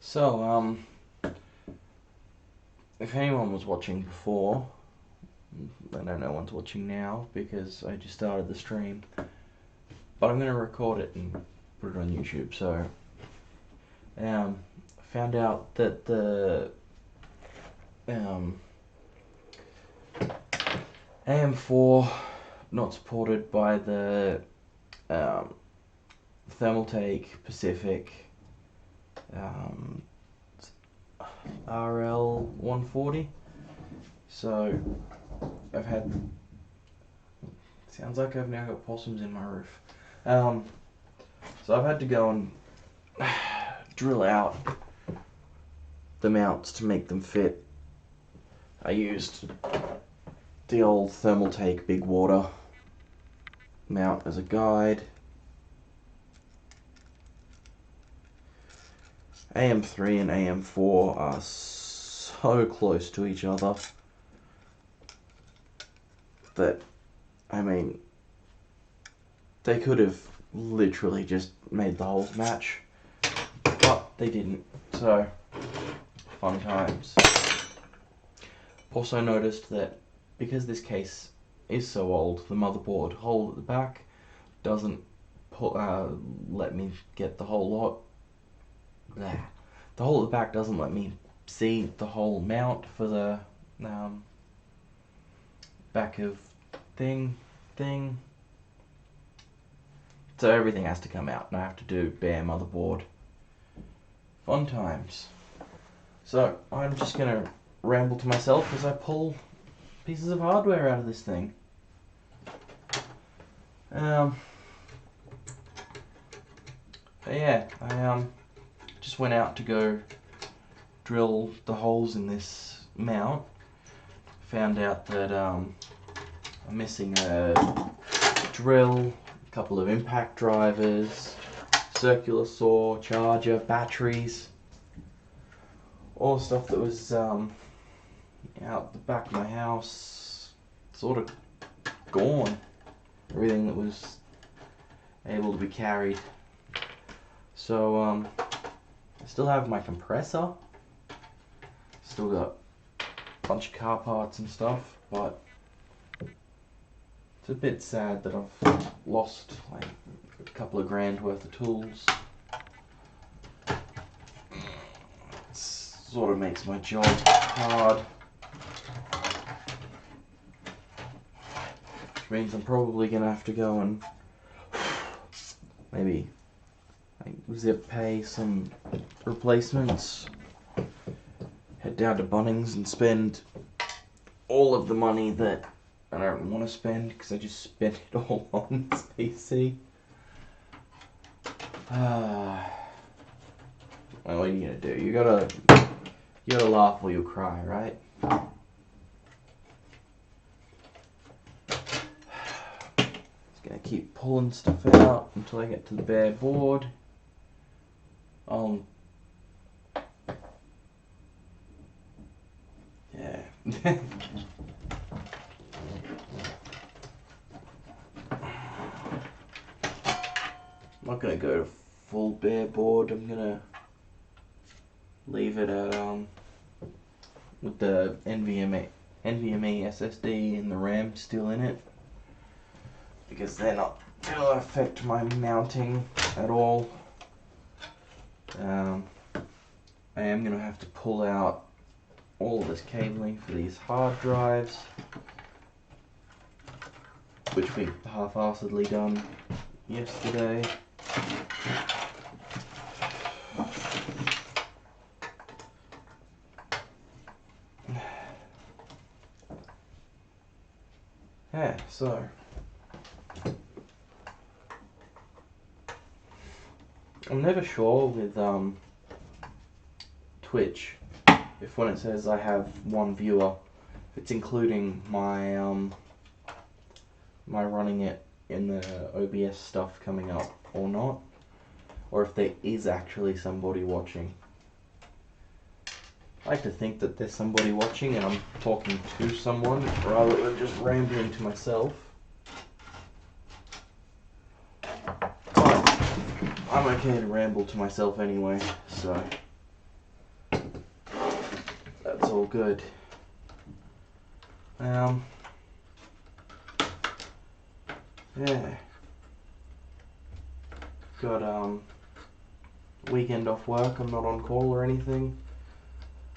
So, if anyone was watching before, I know no one's watching now because I just started the stream, but I'm going to record it and put it on YouTube. So, found out that the AM4 not supported by the Thermaltake Pacific RL 140. So I've had, sounds like I've now got possums in my roof. So I've had to go and drill out the mounts to make them fit. I used the old Thermaltake Big Water mount as a guide. AM3 and AM4 are so close to each other that, I mean, they could have literally just made the holes match, but they didn't, so fun times. Also noticed that because this case is so old, the motherboard hole at the back doesn't let me get the whole lot. The hole at the back doesn't let me see the whole mount for the back of thing. So everything has to come out and I have to do bare motherboard. Fun times. So I'm just going to ramble to myself as I pull pieces of hardware out of this thing. But yeah, I just went out to go drill the holes in this mount. Found out that I'm missing a drill, a couple of impact drivers, circular saw, charger, batteries, all the stuff that was out the back of my house, sort of gone. Everything that was able to be carried. So I still have my compressor, still got a bunch of car parts and stuff, but it's a bit sad that I've lost like a couple of grand worth of tools. It sort of makes my job hard, which means I'm probably gonna have to go and maybe zip pay some replacements, head down to Bunnings and spend all of the money that I don't want to spend because I just spent it all on this PC. Well, what are you gonna do? You gotta laugh or you'll cry, right? Just gonna keep pulling stuff out until I get to the bare board. Yeah. I'm not gonna go full bare board. I'm gonna leave it at with the NVMe SSD and the RAM still in it, because they're not gonna affect my mounting at all. I am going to have to pull out all of this cabling for these hard drives, which we half-assedly done yesterday. Yeah, so I'm never sure with Twitch if when it says I have one viewer, if it's including my my running it in the OBS stuff coming up or not, or if there is actually somebody watching. I like to think that there's somebody watching and I'm talking to someone rather than just rambling to myself. But I'm okay to ramble to myself anyway, so that's all good. Yeah. Got weekend off work. I'm not on call or anything,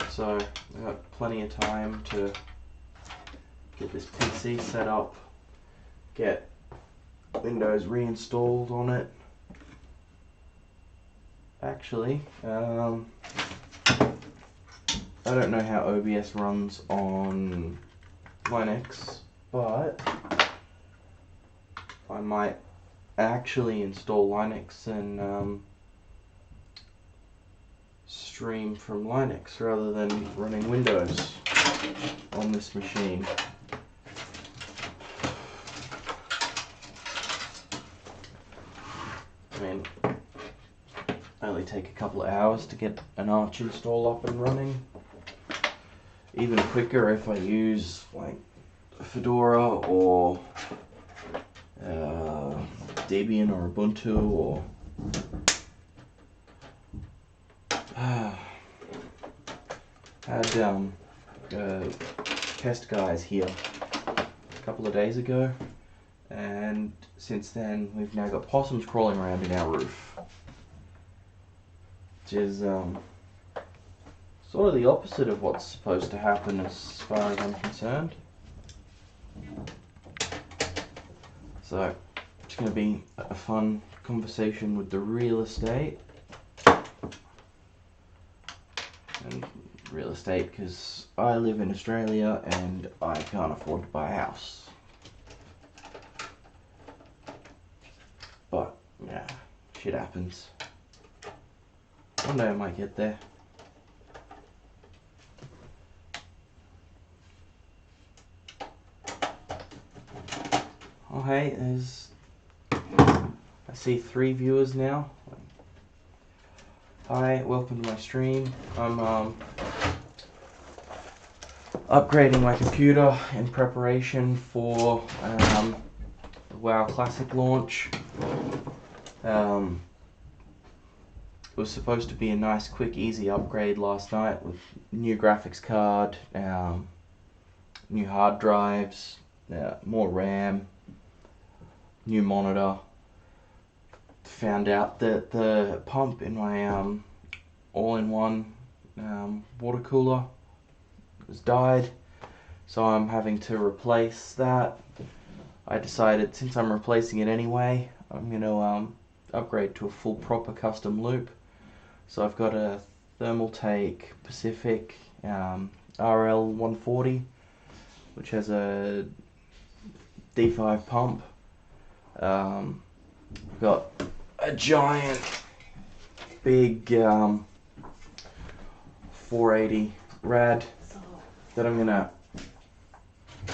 so I got plenty of time to get this PC set up, get Windows reinstalled on it. Actually, I don't know how OBS runs on Linux, but I might actually install Linux and stream from Linux rather than running Windows on this machine. I mean, only take a couple of hours to get an Arch install up and running. Even quicker if I use like Fedora or Debian or Ubuntu or had test guys here a couple of days ago, and since then we've now got possums crawling around in our roof, which is sort of the opposite of what's supposed to happen as far as I'm concerned. So it's going to be a fun conversation with the real estate. And real estate because I live in Australia and I can't afford to buy a house. But yeah, shit happens. One day I might get there. Oh hey, I see 3 viewers now. Hi, welcome to my stream. I'm upgrading my computer in preparation for the WoW Classic launch. It was supposed to be a nice, quick, easy upgrade last night with new graphics card, new hard drives, more RAM, new monitor. Found out that the pump in my all-in-one water cooler has died, so I'm having to replace that. I decided, since I'm replacing it anyway, I'm going to upgrade to a full proper custom loop. So I've got a Thermaltake Pacific RL140, which has a D5 pump. I've got a giant, big 480 rad that I'm gonna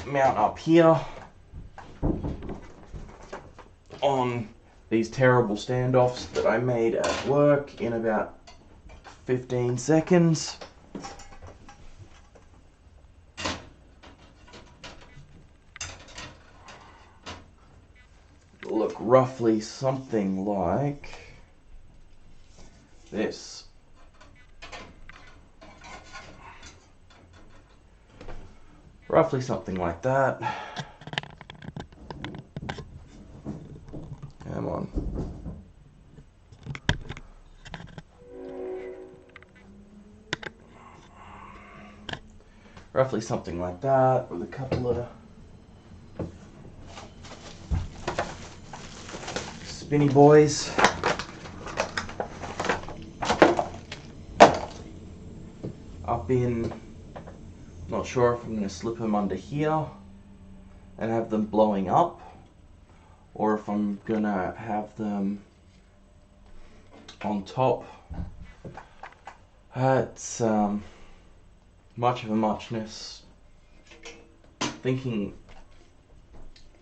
mount up here on these terrible standoffs that I made at work in about 15 seconds. Look roughly something like this. Roughly something like that. Come on. Roughly something like that, with a couple of spinny boys. Up in, not sure if I'm going to slip them under here and have them blowing up, or if I'm going to have them on top. It's much of a muchness. Thinking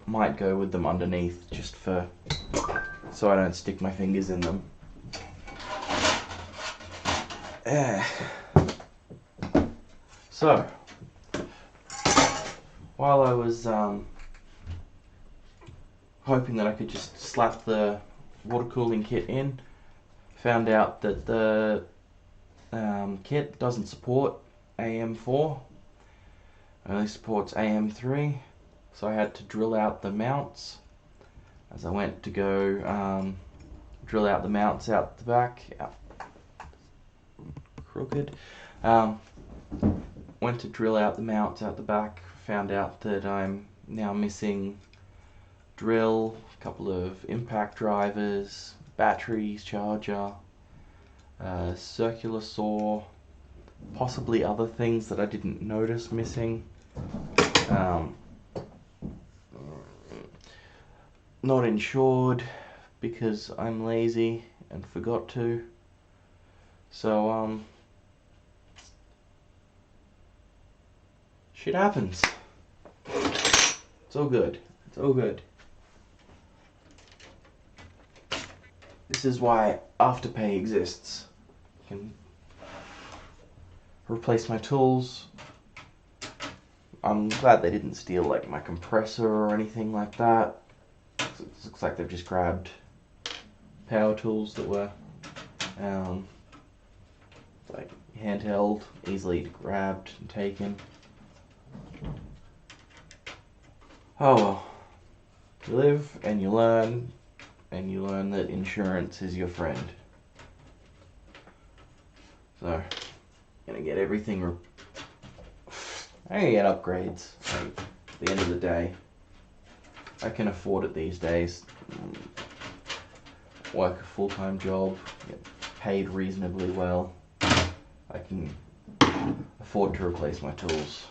might go with them underneath, just for so I don't stick my fingers in them. So while I was hoping that I could just slap the water cooling kit in, found out that the kit doesn't support AM4. Only supports AM3, so I had to drill out the mounts as I went to go drill out the mounts out the back. Crooked. Went to drill out the mounts out the back, found out that I'm now missing drill, a couple of impact drivers, batteries, charger, circular saw, possibly other things that I didn't notice missing. Not insured because I'm lazy and forgot to. So shit happens. It's all good. It's all good. This is why Afterpay exists. You can replace my tools. I'm glad they didn't steal like my compressor or anything like that. It looks like they've just grabbed power tools that were like handheld, easily grabbed and taken. Oh well. You live and you learn that insurance is your friend. So, I'm gonna get everything. I'm gonna get upgrades. Like, at the end of the day, I can afford it these days. Work a full-time job, get paid reasonably well. I can afford to replace my tools.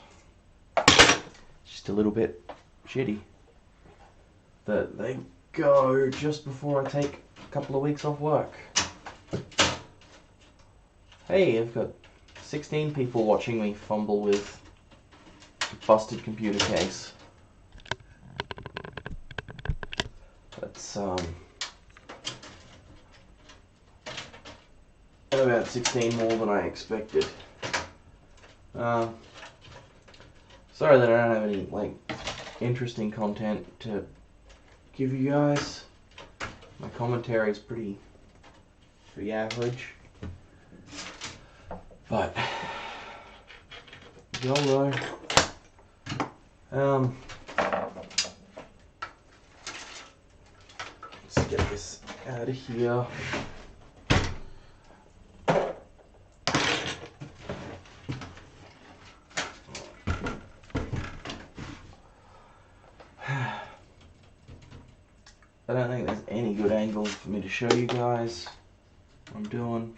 Just a little bit shitty that they go just before I take a couple of weeks off work. Hey, I've got 16 people watching me fumble with a busted computer case. That's about 16 more than I expected. Sorry that I don't have any like interesting content to give you guys. My commentary is pretty average, but y'all know. Let's get this out of here. I don't think there's any good angles for me to show you guys what I'm doing,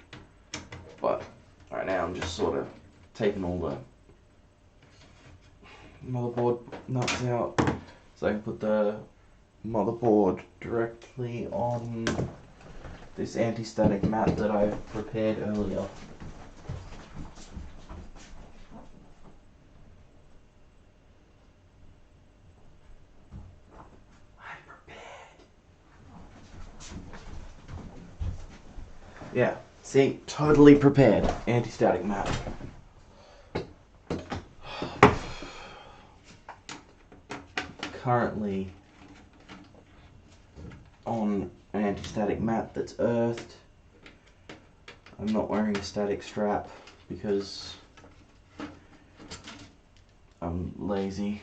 but right now I'm just sort of taking all the motherboard nuts out so I can put the motherboard directly on this anti-static mat that I prepared earlier. Yeah, see, totally prepared. Anti-static mat. Currently on an anti-static mat that's earthed. I'm not wearing a static strap because I'm lazy.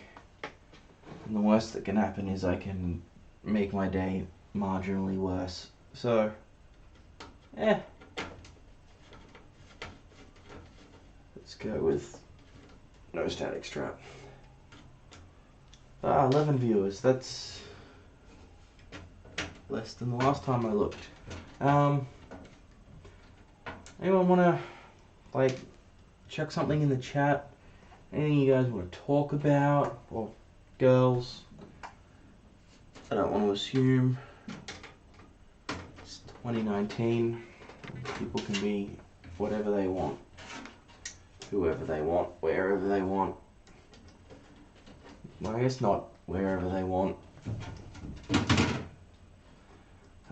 And the worst that can happen is I can make my day marginally worse. So, let's go with no static strap. 11 viewers, that's less than the last time I looked. Anyone wanna like chuck something in the chat? Anything you guys want to talk about? Or girls? I don't want to assume. It's 2019. People can be whatever they want, whoever they want, wherever they want. Well, I guess not wherever they want.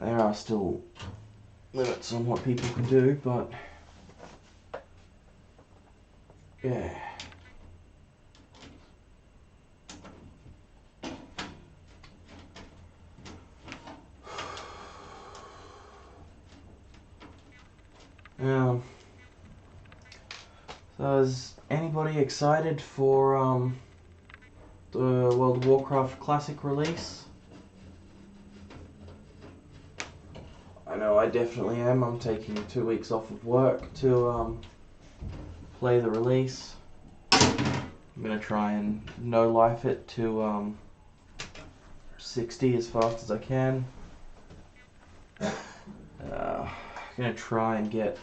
There are still limits on what people can do, but yeah. So is anybody excited for the World of Warcraft Classic release? I know I definitely am. I'm taking 2 weeks off of work to play the release. I'm gonna try and no life it to 60 as fast as I can. I'm gonna try and get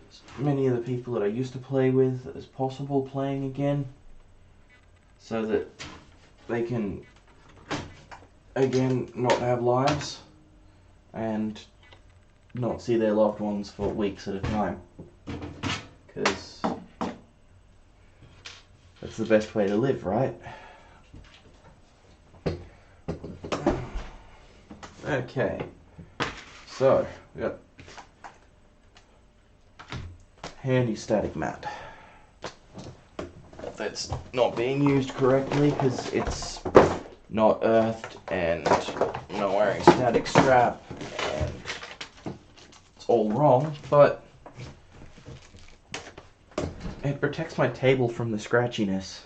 as many of the people that I used to play with as possible playing again, so that they can again not have lives and not see their loved ones for weeks at a time, because that's the best way to live, right? Okay, so we got handy static mat that's not being used correctly because it's not earthed and not wearing static strap, and it's all wrong, but it protects my table from the scratchiness.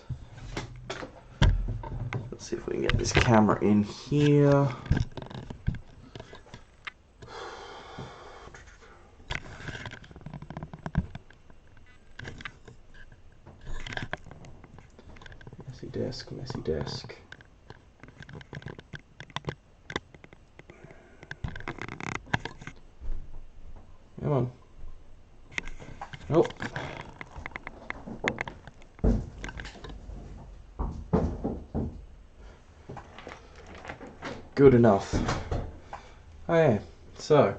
Let's see if we can get this camera in here. Messy desk, messy desk. Come on. Nope. Good enough. Okay, so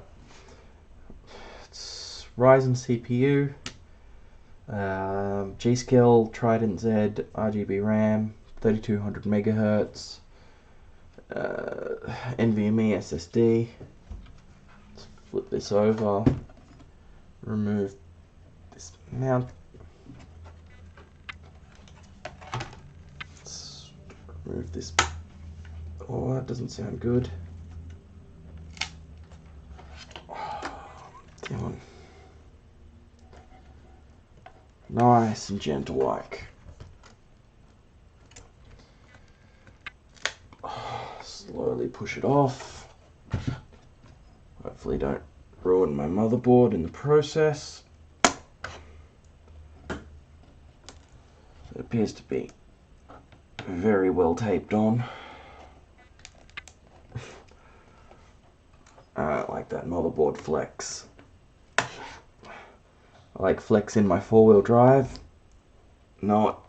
it's Ryzen CPU, G-Skill Trident Z RGB RAM, 3200 megahertz, NVMe SSD. Let's flip this over, remove this mount. Let's remove this. Oh, that doesn't sound good. Come on. Nice and gentle like. Slowly push it off. Hopefully don't ruin my motherboard in the process. It appears to be very well taped on. I don't like that motherboard flex. I like flex in my 4-wheel drive, not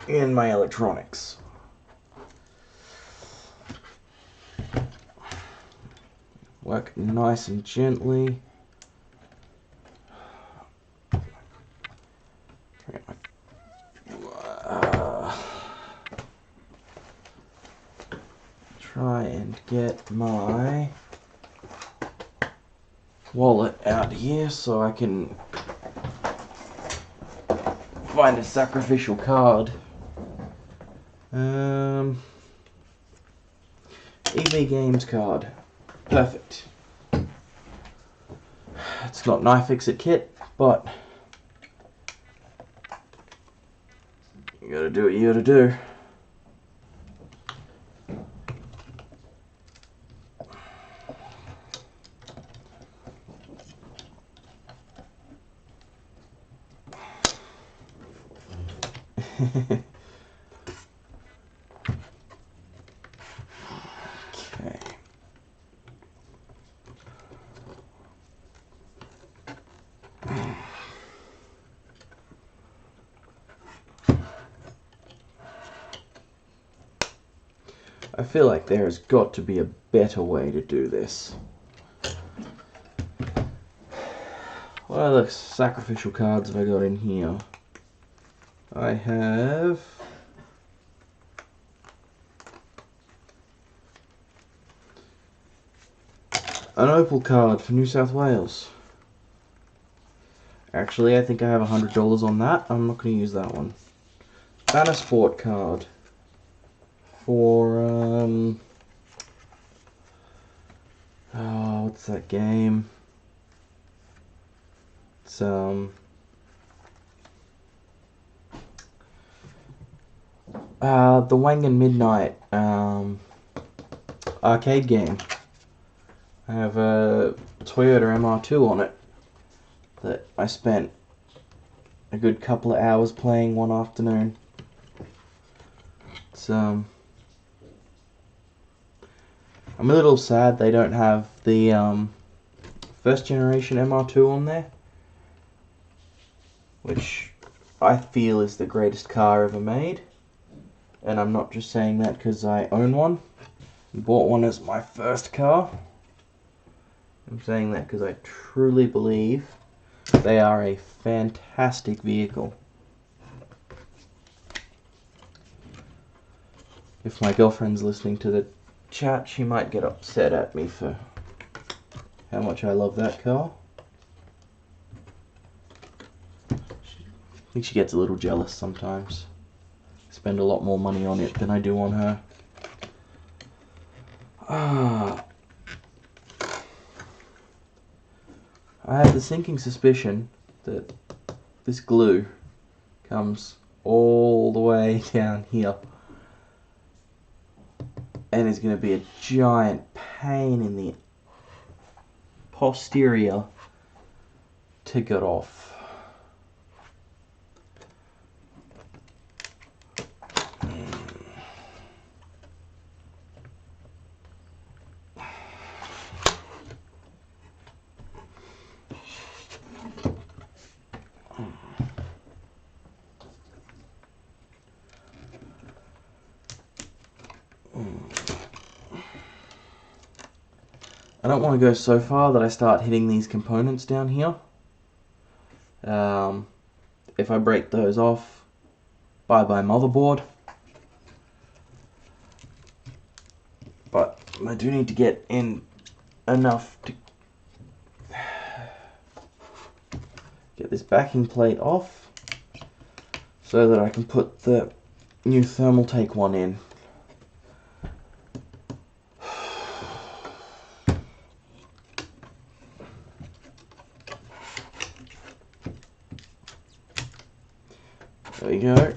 in my electronics. Work nice and gently. Try and get my wallet out here so I can find a sacrificial card. EV Games card. Perfect. It's not Knife Fix-It kit, but you gotta do what you gotta do. Okay. I feel like there has got to be a better way to do this. What other sacrificial cards have I got in here? I have an opal card for New South Wales. Actually, I think I have $100 on that. I'm not going to use that one. Banner Sport card for oh, what's that game? It's The Wangan Midnight arcade game. I have a Toyota MR2 on it that I spent a good couple of hours playing one afternoon. It's I'm a little sad they don't have the first generation MR2 on there, which I feel is the greatest car ever made. And I'm not just saying that because I own one. I bought one as my first car. I'm saying that because I truly believe they are a fantastic vehicle. If my girlfriend's listening to the chat, she might get upset at me for how much I love that car. I think she gets a little jealous sometimes. I spend a lot more money on it than I do on her. I have the sinking suspicion that this glue comes all the way down here and is going to be a giant pain in the posterior to get off. I don't want to go so far that I start hitting these components down here. If I break those off, bye-bye motherboard. But I do need to get in enough to get this backing plate off so that I can put the new thermal take one in. There we go.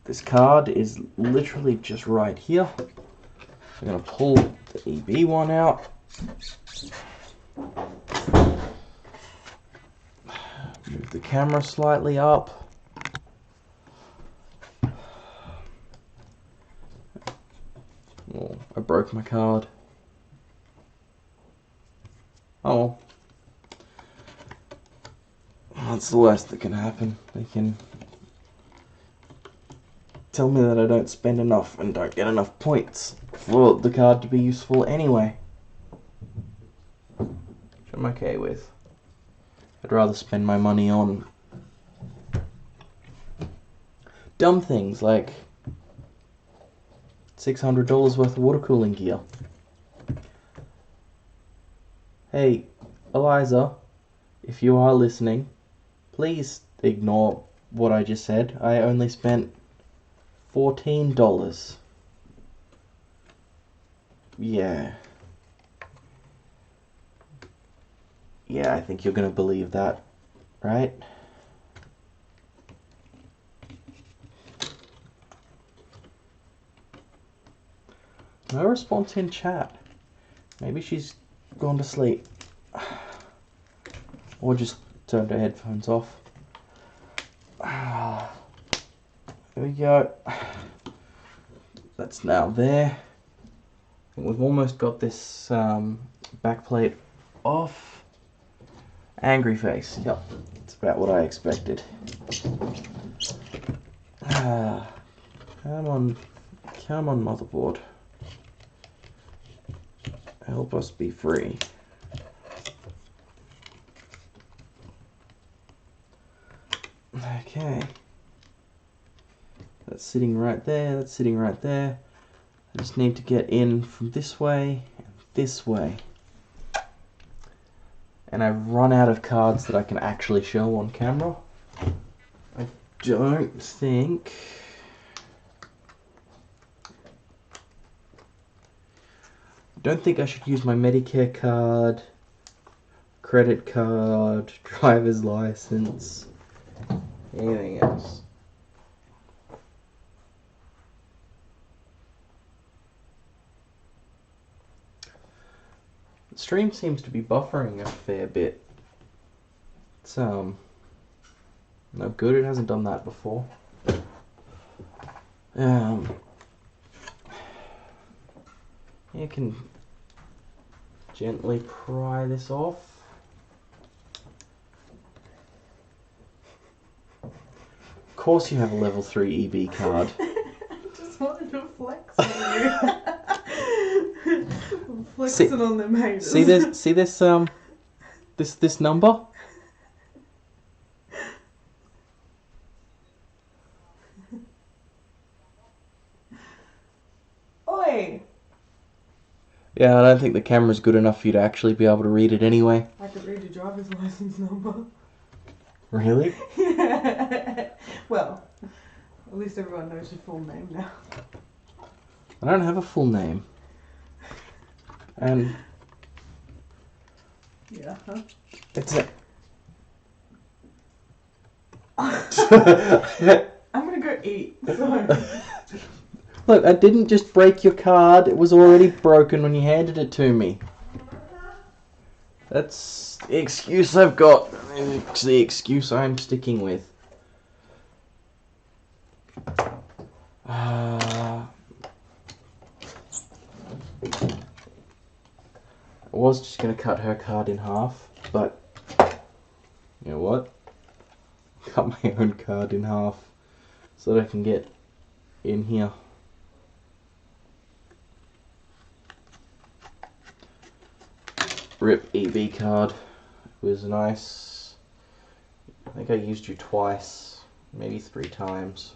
This card is literally just right here. I'm going to pull the EB one out. Move the camera slightly up. Oh, I broke my card. Oh. That's the worst that can happen. They can tell me that I don't spend enough and don't get enough points for the card to be useful anyway. Which I'm okay with. I'd rather spend my money on dumb things like $600 worth of water cooling gear. Hey, Eliza, if you are listening, please ignore what I just said. I only spent $14. Yeah. Yeah, I think you're gonna believe that, right? No response in chat. Maybe she's gone to sleep. Or just turned her headphones off. There we go. That's now there. I think we've almost got this backplate off. Angry face. Yep, that's about what I expected. Come on, motherboard. Help us be free. Okay. That's sitting right there, that's sitting right there. I just need to get in from this way and this way. And I've run out of cards that I can actually show on camera. I don't think... I should use my Medicare card, credit card, driver's license, anything else. The stream seems to be buffering a fair bit. It's no good. It hasn't done that before. You can gently pry this off. Of course you have a level 3 EB card. I just wanted to flex on you. Flexing on them haters. See this this number? Oi! Yeah, I don't think the camera's good enough for you to actually be able to read it anyway. I could read your driver's license number. Really? Yeah. Well, at least everyone knows your full name now. I don't have a full name. And Yeah, huh? it's a... I'm gonna go eat. So. Look, I didn't just break your card. It was already broken when you handed it to me. That's the excuse I've got. It's the excuse I'm sticking with. I was just going to cut her card in half, but you know what? Cut my own card in half so that I can get in here. Rip EB card. It was nice. I think I used you twice, maybe 3 times.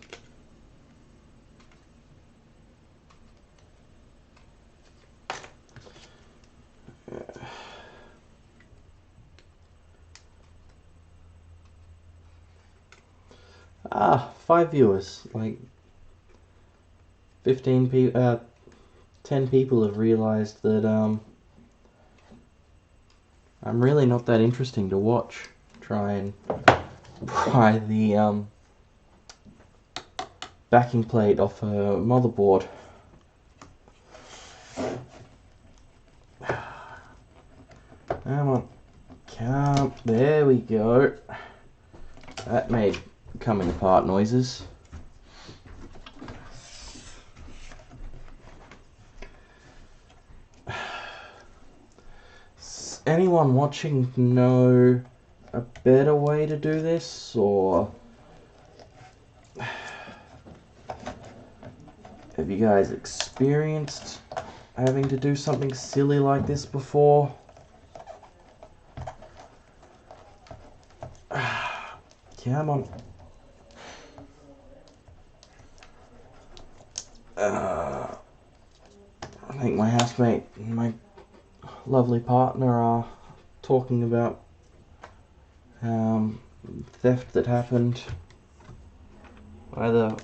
Ah, 5 viewers. Like 10 people have realized that I'm really not that interesting to watch. Try and pry the backing plate off a motherboard. Come on. Come. There we go. That made coming apart noises. Does anyone watching know a better way to do this, or have you guys experienced having to do something silly like this before? Come on. I think my housemate and my lovely partner are talking about theft that happened either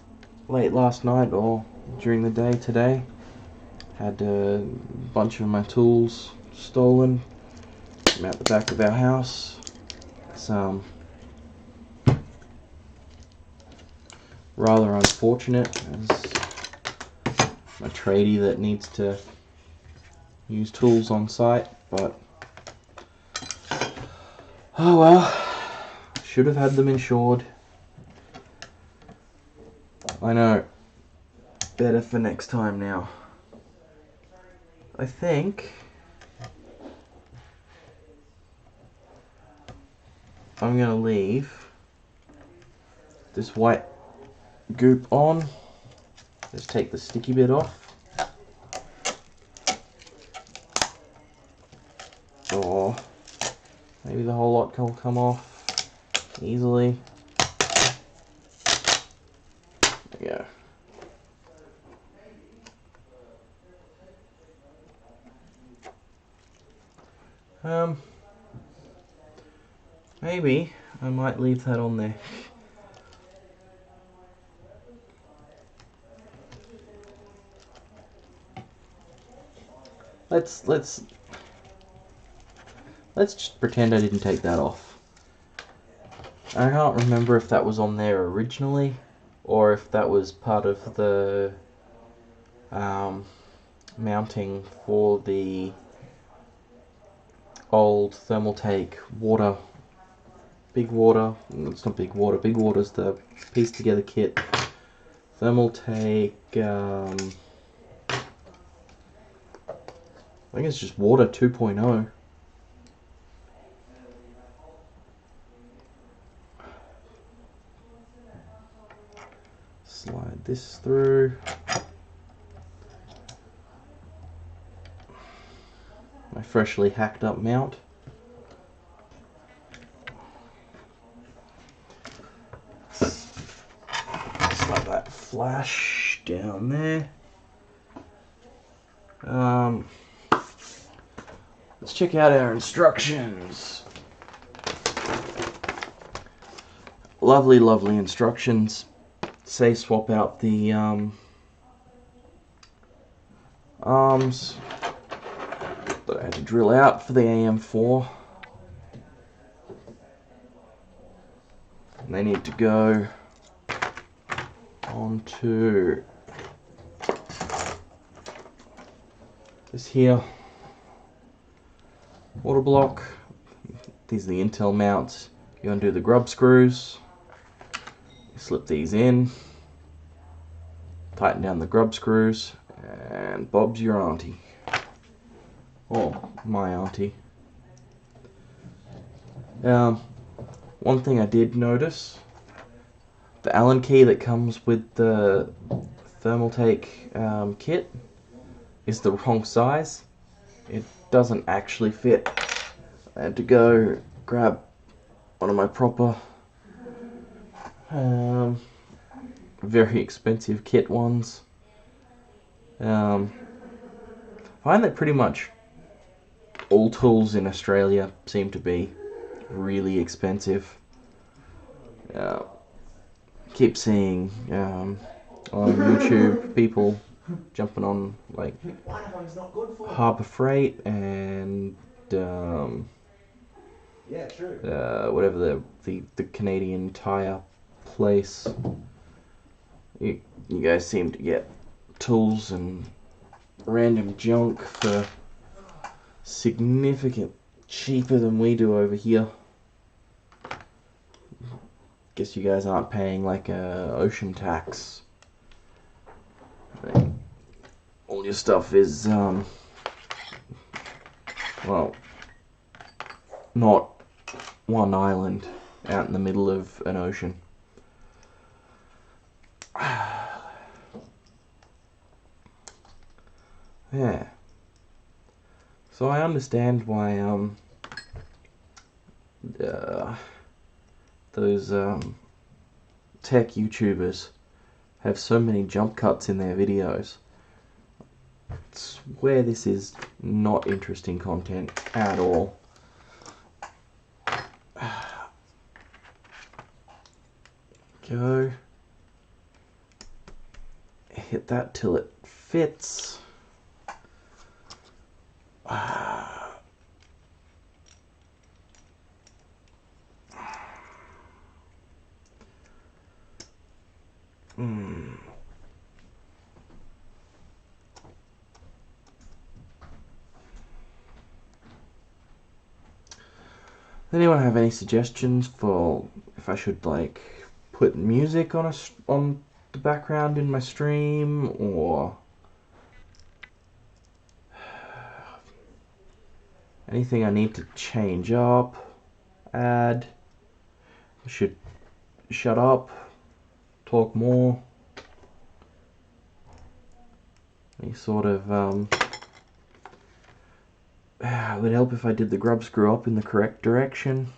late last night or during the day today. Had a bunch of my tools stolen from out the back of our house. It's rather unfortunate as a tradie that needs to use tools on site, but oh well, should have had them insured. I know, better for next time now. I think I'm gonna leave this white goop on. Just take the sticky bit off. Or maybe the whole lot will come off easily. There we go. Maybe I might leave that on there. Let's just pretend I didn't take that off. I can't remember if that was on there originally, or if that was part of the mounting for the old thermal take water. Big water. It's not big water. Big water's the piece together kit. Thermal take. I think it's just water 2.0. Slide this through. My freshly hacked up mount. Slide that flash down there. Let's check out our instructions. Lovely, lovely instructions. Say swap out the arms that I had to drill out for the AM4. And they need to go onto this here water block. These are the Intel mounts. You undo the grub screws, you slip these in, tighten down the grub screws, and Bob's your auntie. Or my auntie. One thing I did notice, the Allen key that comes with the Thermaltake kit is the wrong size. It doesn't actually fit. I had to go grab one of my proper very expensive kit ones. I find that pretty much all tools in Australia seem to be really expensive. Keep seeing on YouTube people jumping on like Harbour Freight and whatever the Canadian tire place. You guys seem to get tools and random junk for significant cheaper than we do over here. Guess you guys aren't paying like a ocean tax. All your stuff is well, not one island out in the middle of an ocean. Yeah. So I understand why those tech YouTubers have so many jump cuts in their videos. I swear this is not interesting content at all. Go. Hit that till it fits. Anyone have any suggestions for if I should like put music on the background in my stream, or anything I need to change up, add? I should shut up, talk more? Any sort of it would help if I did the grub screw up in the correct direction.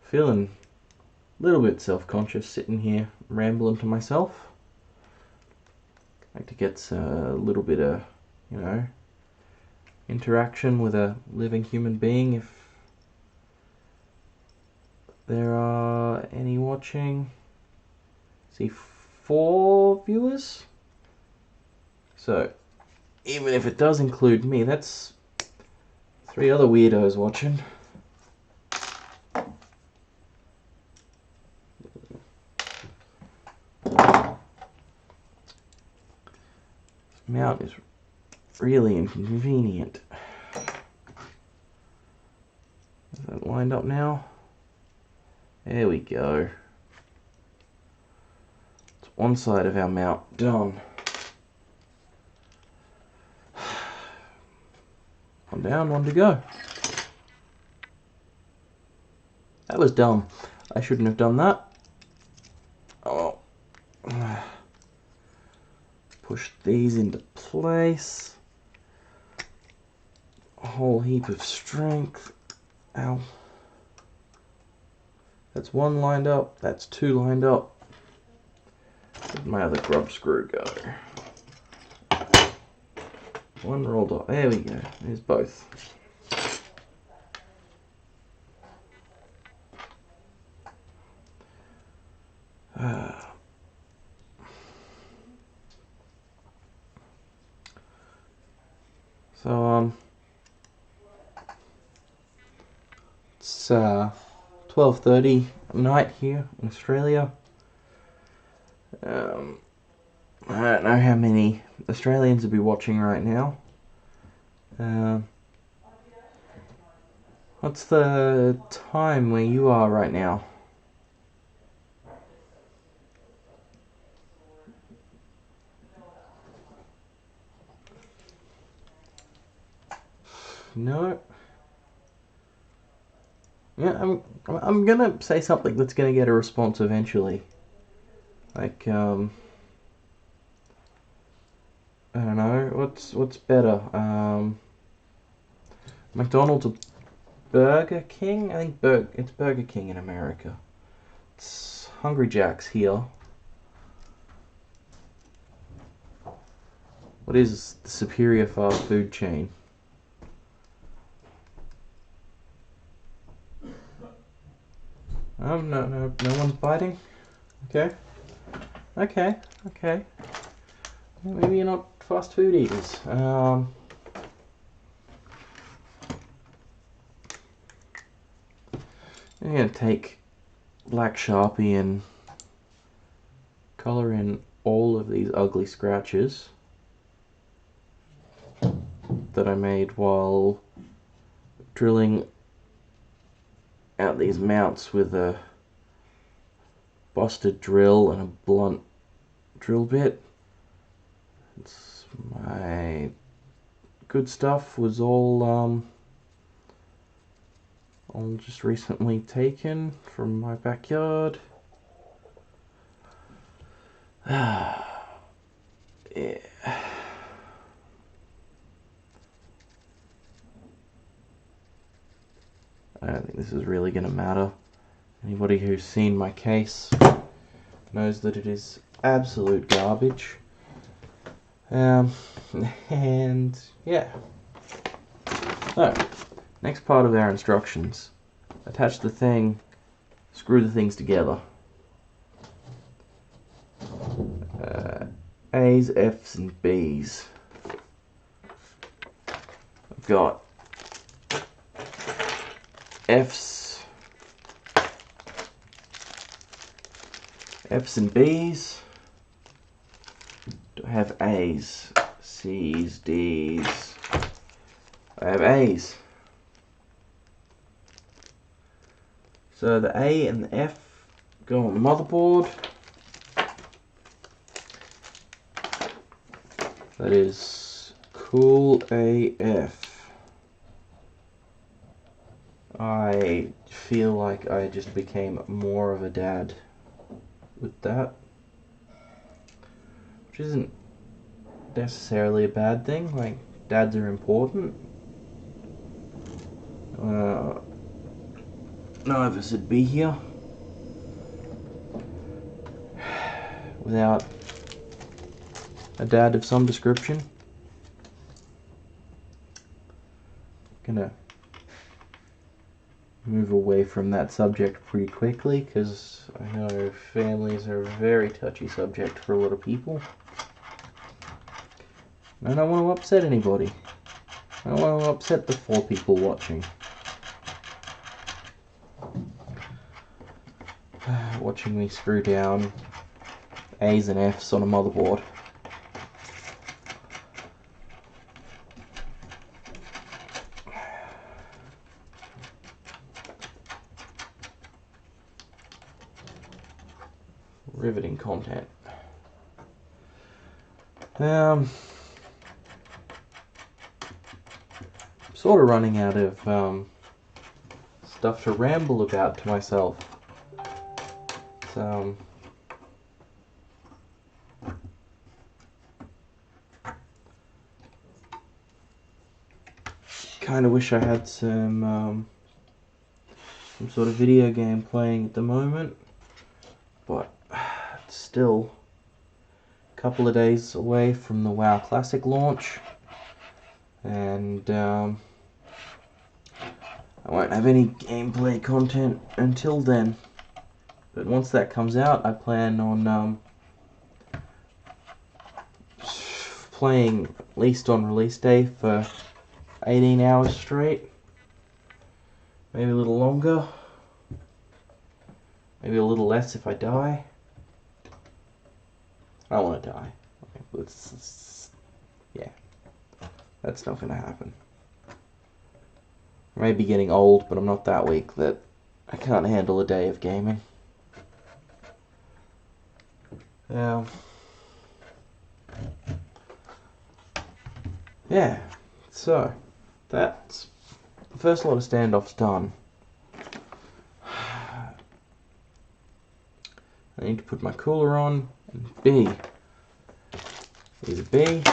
Feeling a little bit self-conscious sitting here rambling to myself. Like to get a little bit of, you know, interaction with a living human being if there are any watching. See, 4 viewers. So, even if it does include me, that's 3 other weirdos watching. This mount is really inconvenient. Is that lined up now? There we go. It's one side of our mount done. One down, one to go. That was dumb. I shouldn't have done that. Oh. Push these into place. A whole heap of strength. Ow. That's one lined up. That's two lined up. Where'd my other grub screw go? One rolled off. There we go. There's both. So it's 12:30 at night here in Australia. I don't know how many Australians will be watching right now. What's the time where you are right now? No. Yeah, I'm gonna say something that's gonna get a response eventually. Like, I don't know, what's better? McDonald's or Burger King? I think it's Burger King in America. It's Hungry Jack's here. What is the superior fast food chain? No one's biting? Okay. Okay. Well, maybe you're not fast food eaters. I'm gonna take black Sharpie and color in all of these ugly scratches that I made while drilling out these mounts with a busted drill and a blunt drill bit. My good stuff was all just recently taken from my backyard. Yeah. I don't think this is really going to matter. Anybody who's seen my case knows that it is absolute garbage. And yeah. So, next part of our instructions. Attach the thing, screw the things together. A's, F's, and B's. I've got F's and B's. Do I have A's? C's, D's. I have A's. So the A and the F go on the motherboard. That is cool AF. I feel like I just became more of a dad with that, which isn't necessarily a bad thing. Like, dads are important. None of us would be here without a dad of some description. Gonna move away from that subject pretty quickly, because I know families are a very touchy subject for a lot of people. I don't want to upset anybody. I don't want to upset the 4 people watching. Watching me screw down A's and F's on a motherboard. riveting content. Sort of running out of stuff to ramble about to myself. So kind of wish I had some sort of video game playing at the moment, but it's still a couple of days away from the WoW Classic launch, and I won't have any gameplay content until then. But once that comes out, I plan on playing at least on release day for 18 hours straight. Maybe a little longer. Maybe a little less if I die. I don't want to die. Yeah, that's not going to happen. I may be getting old, but I'm not that weak that I can't handle a day of gaming. Yeah, so that's the first lot of standoffs done. I need to put my cooler on, and B. Here's a B.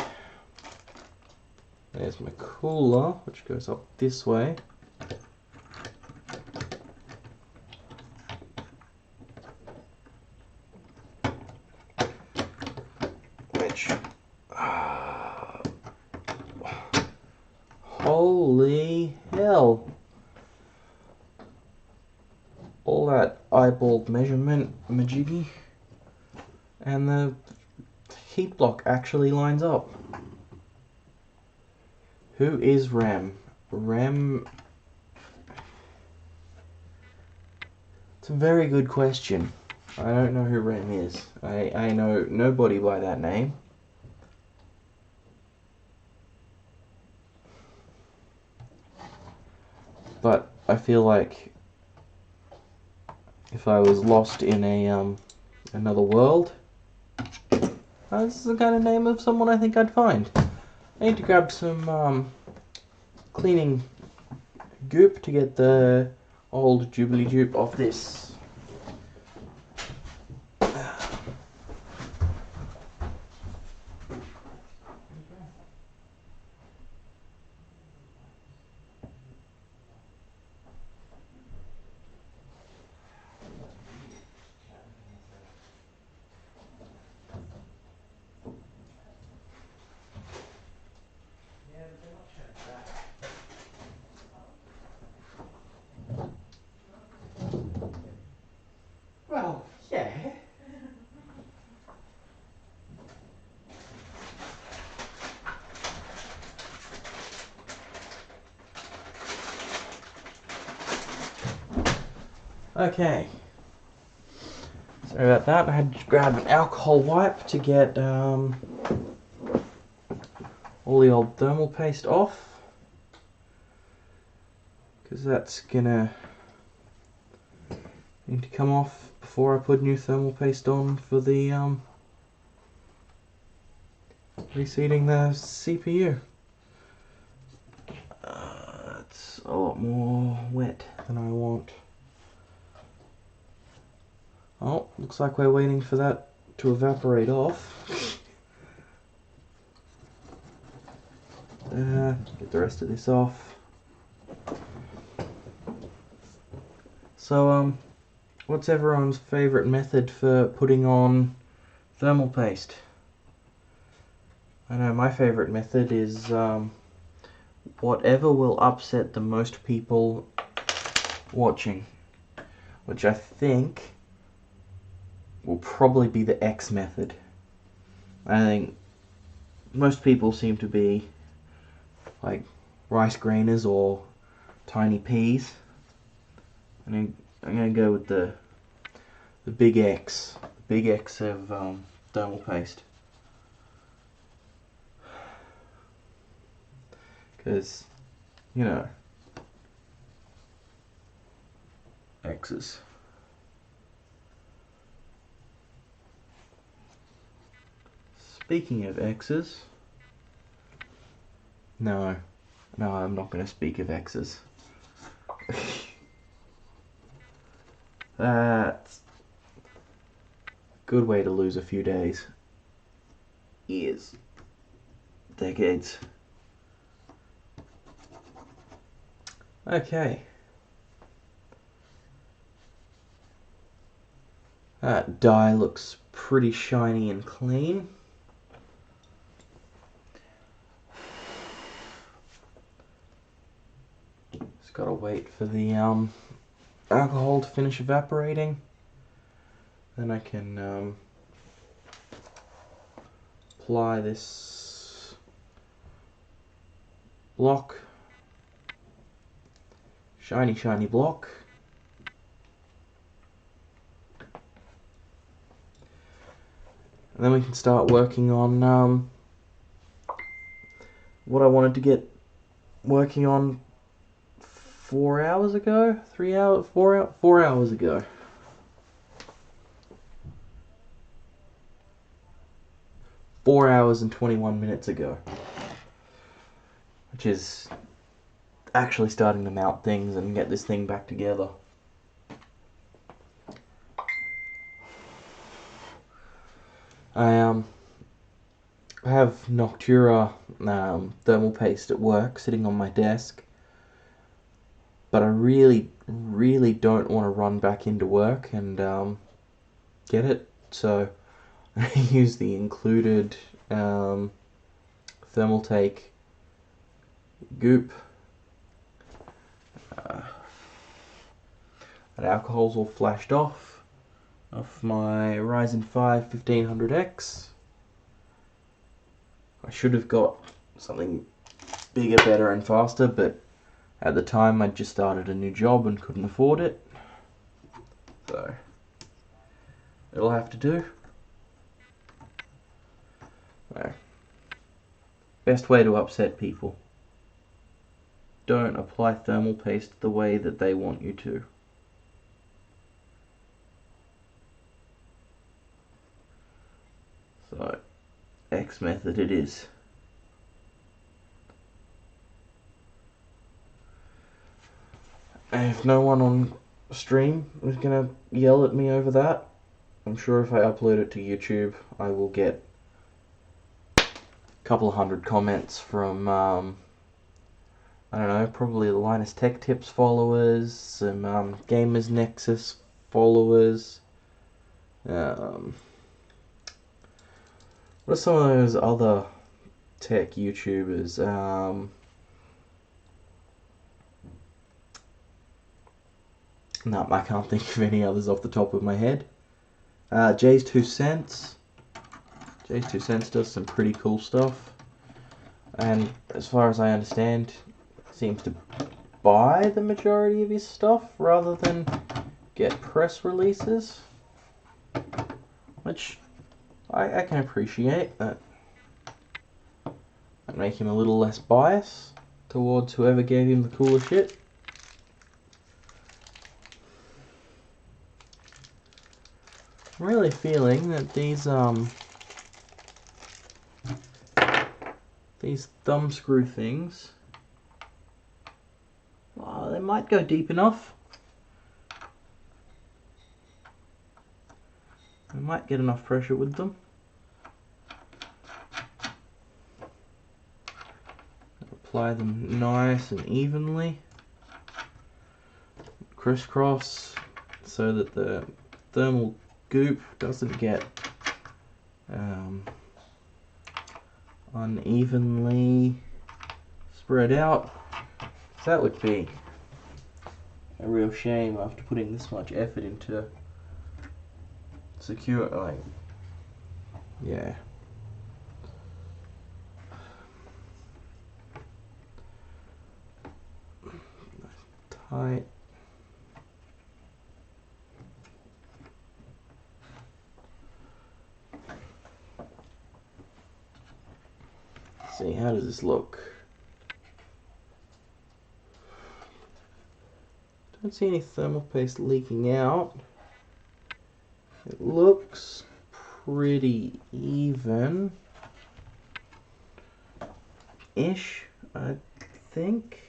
There's my cooler, which goes up this way. Which, holy hell. All that eyeball measurement majiggy, and the heat block actually lines up. Who is Rem? Rem... It's a very good question. I don't know who Rem is. I know nobody by that name. But I feel like if I was lost in a another world, this is the kind of name of someone I think I'd find. I need to grab some cleaning goop to get the old Jubilee dupe off this. Well, yeah. Okay. Sorry about that. I had to grab an alcohol wipe to get all the old thermal paste off, because that's gonna need to come off before I put new thermal paste on for the reseating the CPU. It's a lot more wet than I want. Oh, looks like we're waiting for that to evaporate off. Get the rest of this off. So, what's everyone's favourite method for putting on thermal paste? I know my favourite method is whatever will upset the most people watching, which I think will probably be the X method. I think most people seem to be like rice grainers or tiny peas. I'm gonna go with the big X. The big X of thermal paste. Because, you know, X's. Speaking of X's, no, I'm not going to speak of X's. That's a good way to lose a few days. Years. Decades. Okay. That dye looks pretty shiny and clean. Just gotta wait for the alcohol to finish evaporating. Then I can apply this block. Shiny, shiny block. And then we can start working on what I wanted to get working on 4 hours ago? 3 hours? 4 hours ago. Four hours and 21 minutes ago. Which is actually starting to mount things and get this thing back together. I have Noctura thermal paste at work sitting on my desk, but I really don't want to run back into work and get it, so I use the included thermal take goop. That alcohol's all flashed off my Ryzen 5 1500X. I should have got something bigger, better and faster, but at the time I'd just started a new job and couldn't afford it. So it'll have to do. No. Best way to upset people. Don't apply thermal paste the way that they want you to. So, X method it is. And if no one on stream is gonna yell at me over that, I'm sure if I upload it to YouTube, I will get a couple of hundred comments from, I don't know, probably the Linus Tech Tips followers, some Gamers Nexus followers. What are some of those other tech YouTubers? No, I can't think of any others off the top of my head. Jay's 2 cents. Jay's 2 cents does some pretty cool stuff. And as far as I understand, seems to buy the majority of his stuff rather than get press releases. Which I can appreciate that. I'd make him a little less biased towards whoever gave him the cooler shit. I'm really feeling that these thumb screw things, well, they might go deep enough. I might get enough pressure with them. Apply them nice and evenly, crisscross, so that the thermal goop doesn't get unevenly spread out. So that would be a real shame after putting this much effort into secure, like, yeah. Tight. Let's see, how does this look? Don't see any thermal paste leaking out. It looks pretty even. ish, I think.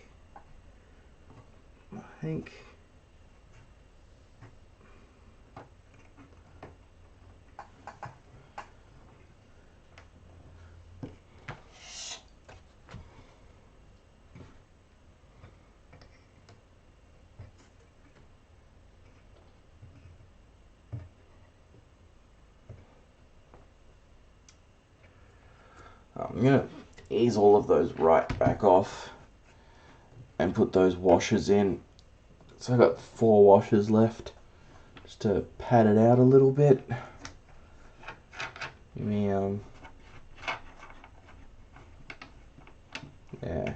I'm gonna ease all of those right back off and put those washers in. So I've got 4 washers left, just to pad it out a little bit. Give me yeah,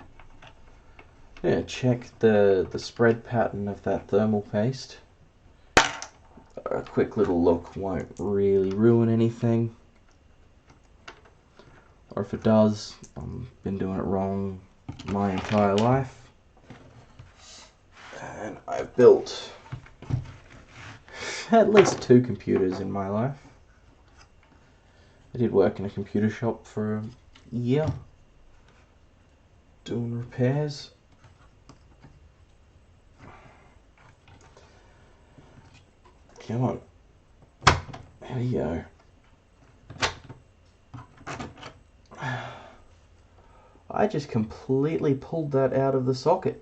check the spread pattern of that thermal paste. A quick little look won't really ruin anything. Or if it does, I've been doing it wrong my entire life. And I've built at least 2 computers in my life. I did work in a computer shop for a year, doing repairs. Come on. There we go. I just completely pulled that out of the socket.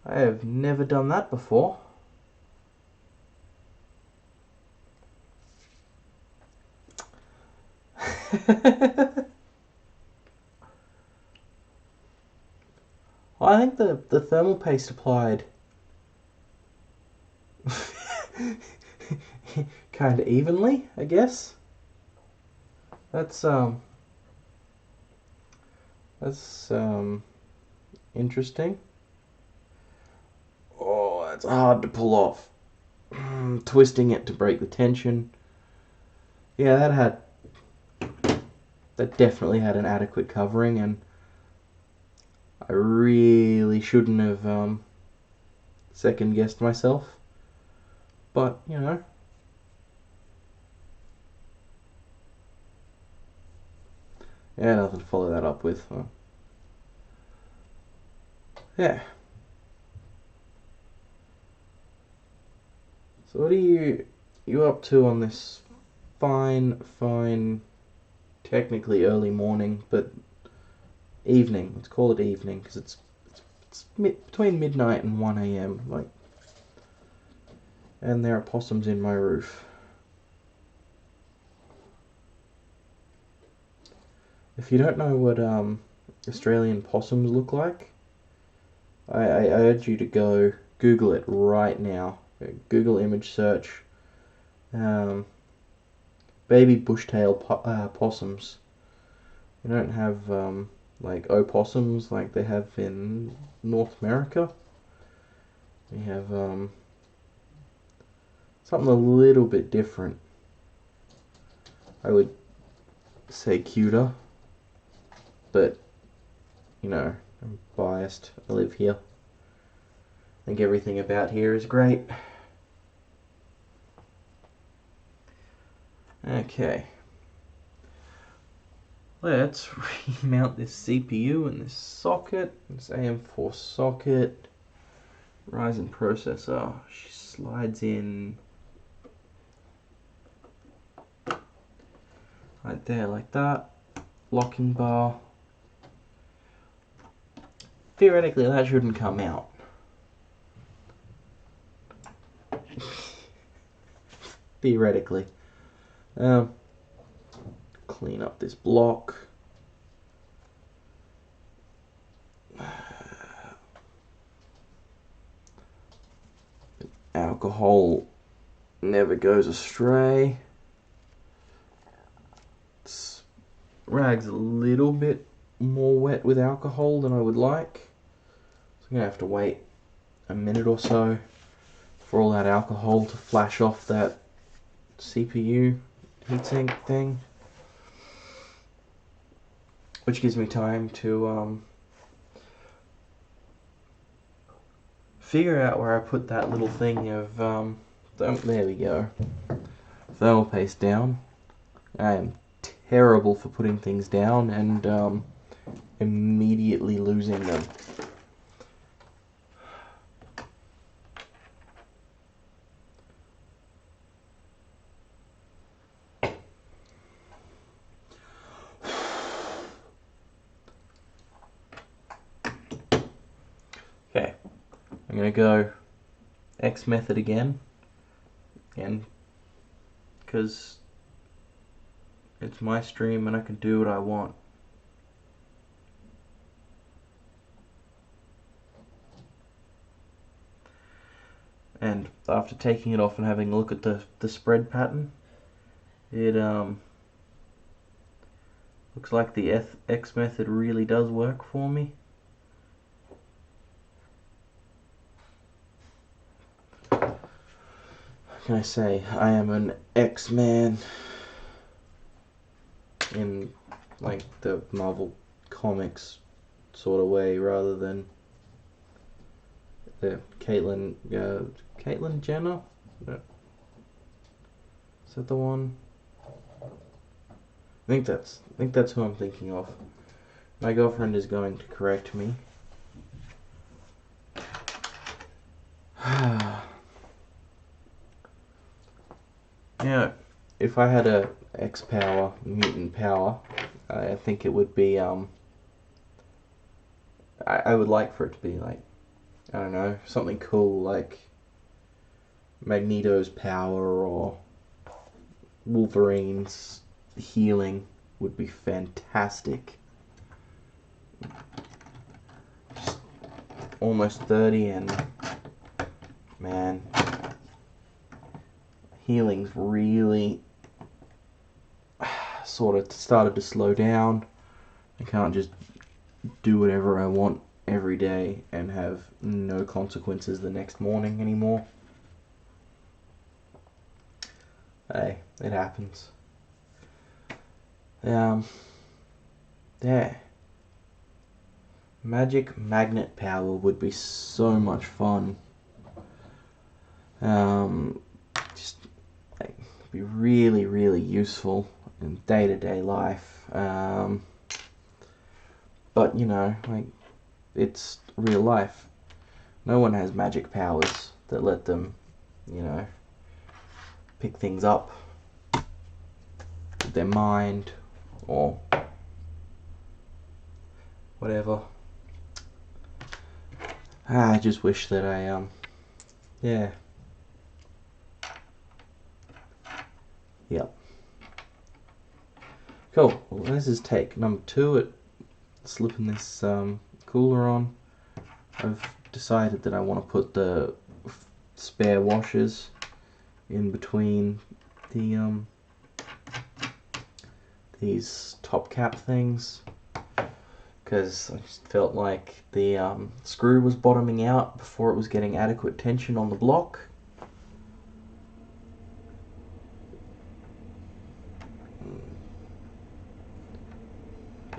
I have never done that before. I think the thermal paste applied kind of evenly, I guess. That's interesting. Oh, that's hard to pull off. Twisting it to break the tension. Yeah, that definitely had an adequate covering, and I really shouldn't have second guessed myself. But, you know, yeah, nothing to follow that up with. Huh? Yeah. So what are you up to on this fine, technically early morning, but evening? Let's call it evening because it's between midnight and 1 a.m. Like, and there are possums in my roof. If you don't know what Australian possums look like, I urge you to go Google it right now. Google image search baby bushtail possums. They don't have like opossums like they have in North America. We have something a little bit different. I would say cuter, but you know, I'm biased. I live here. I think everything about here is great. Okay. Let's remount this CPU in this socket. This AM4 socket. Ryzen processor. She slides in right there like that. Locking bar. Theoretically that shouldn't come out. Theoretically. Clean up this block. Alcohol never goes astray. This rag's a little bit more wet with alcohol than I would like. So I'm going to have to wait a minute or so for all that alcohol to flash off that CPU heatsink thing. Which gives me time to figure out where I put that little thing of There we go. Thermal paste down. I am terrible for putting things down and immediately losing them. Okay, I'm gonna go X method again, and because it's my stream and I can do what I want. And after taking it off and having a look at the spread pattern, it looks like the X method really does work for me. Can I say I am an X-Man in like the Marvel comics sort of way, rather than the Caitlyn Jenner? No. Is that the one? I think that's who I'm thinking of. My girlfriend is going to correct me. Yeah, if I had a X power, mutant power, I think it would be I would like for it to be like, I don't know, something cool like Magneto's power or Wolverine's healing would be fantastic. Just almost 30 and man, healing's really sort of started to slow down. I can't just do whatever I want every day and have no consequences the next morning anymore. Hey, it happens. Yeah. Magic magnet power would be so much fun. Just like, be really, really useful in day-to-day life. But you know, like, it's real life. No one has magic powers that let them, you know, pick things up with their mind or whatever. I just wish that yeah. Yep. Cool. Well, this is take number 2 at slipping this cooler on. I've decided that I want to put the spare washers in between the these top cap things, because I just felt like the screw was bottoming out before it was getting adequate tension on the block.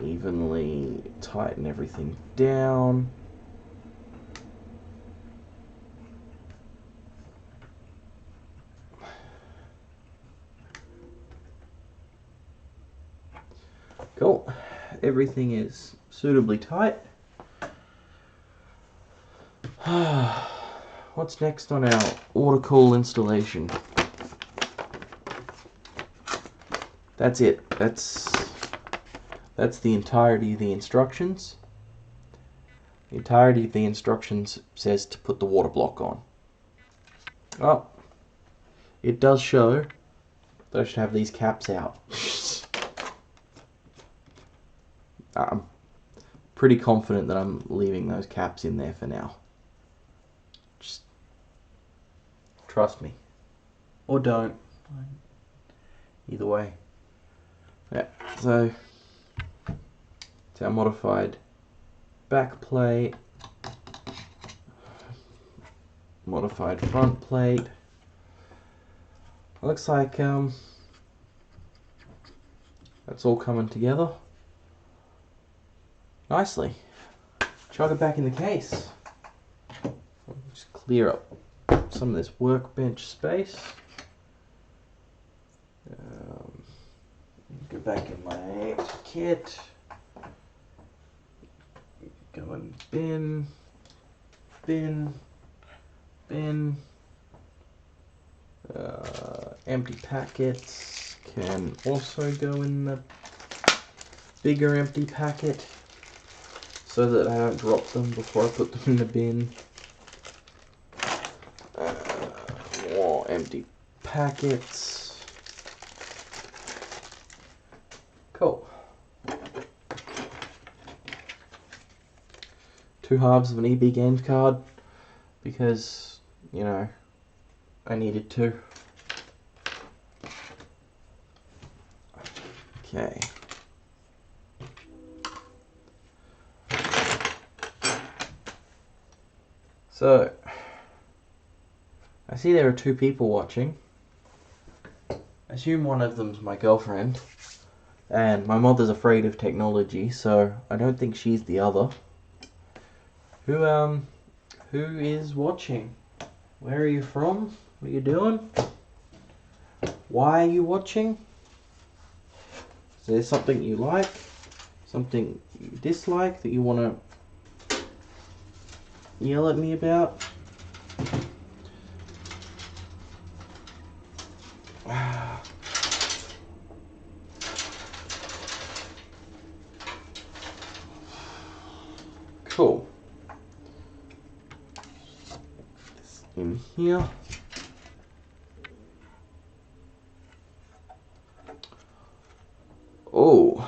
Evenly tighten everything down. Cool. Everything is suitably tight. What's next on our water cool installation? That's it. That's the entirety of the instructions. The entirety of the instructions says to put the water block on. Oh, it does show that I should have these caps out. I'm pretty confident that I'm leaving those caps in there for now. Just trust me. Or don't. Either way. Yeah, so it's our modified back plate, modified front plate. Looks like that's all coming together nicely. Chuck it back in the case. Just clear up some of this workbench space. Go back in my kit. Go in bin, bin, bin. Empty packets can also go in the bigger empty packet so that I don't drop them before I put them in the bin. More empty packets. Cool. 2 halves of an EB Games card because, you know, I needed to. Okay. So, I see there are 2 people watching. I assume one of them's my girlfriend. And my mother's afraid of technology, so I don't think she's the other. Who is watching? Where are you from? What are you doing? Why are you watching? Is there something you like? Something you dislike that you want to yell at me about? Cool. This in here. Oh.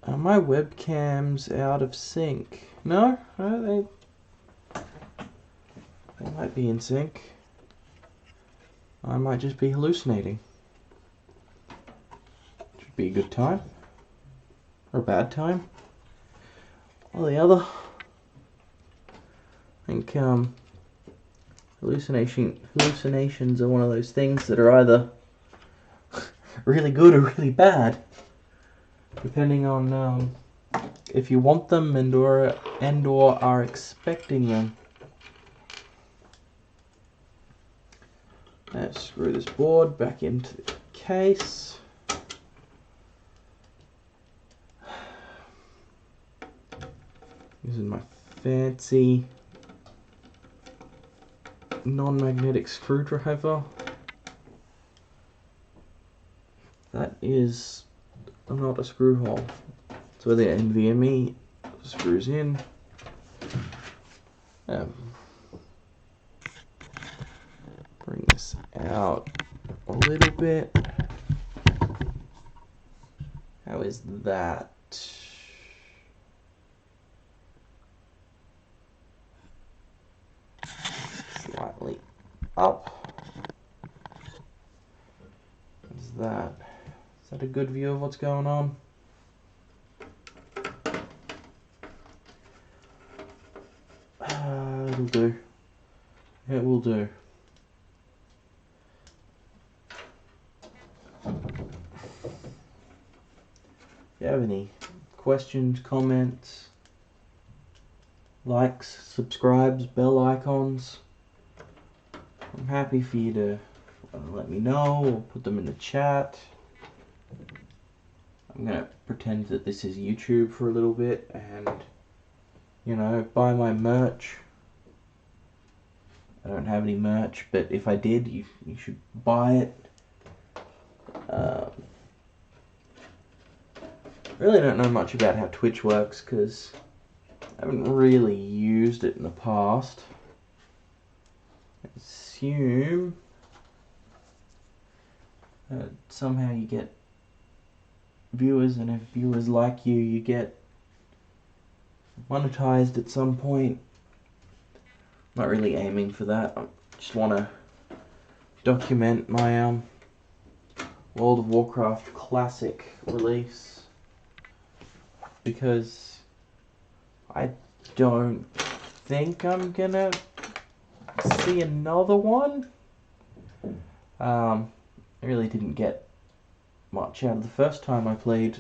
Are my webcams out of sync? No? They might be in sync. I might just be hallucinating. Should be a good time. Or a bad time. Or the other. I think hallucinations are one of those things that are either really good or really bad, depending on if you want them and or are expecting them. Let's screw this board back into the case. Using my fancy non-magnetic screwdriver. That is not a screw hole. So the NVMe screws in. Bring this out a little bit. How is that? Slightly up. Is that a good view of what's going on? It'll do. It will do. If you have any questions, comments, likes, subscribes, bell icons, I'm happy for you to let me know or put them in the chat. I'm going to pretend that this is YouTube for a little bit and, you know, buy my merch. I don't have any merch, but if I did, you should buy it. Really don't know much about how Twitch works because I haven't really used it in the past. I assume that somehow you get viewers, and if viewers like you, you get monetized at some point. Not really aiming for that. I just want to document my World of Warcraft Classic release because I don't think I'm gonna see another one. I really didn't get much out of the first time I played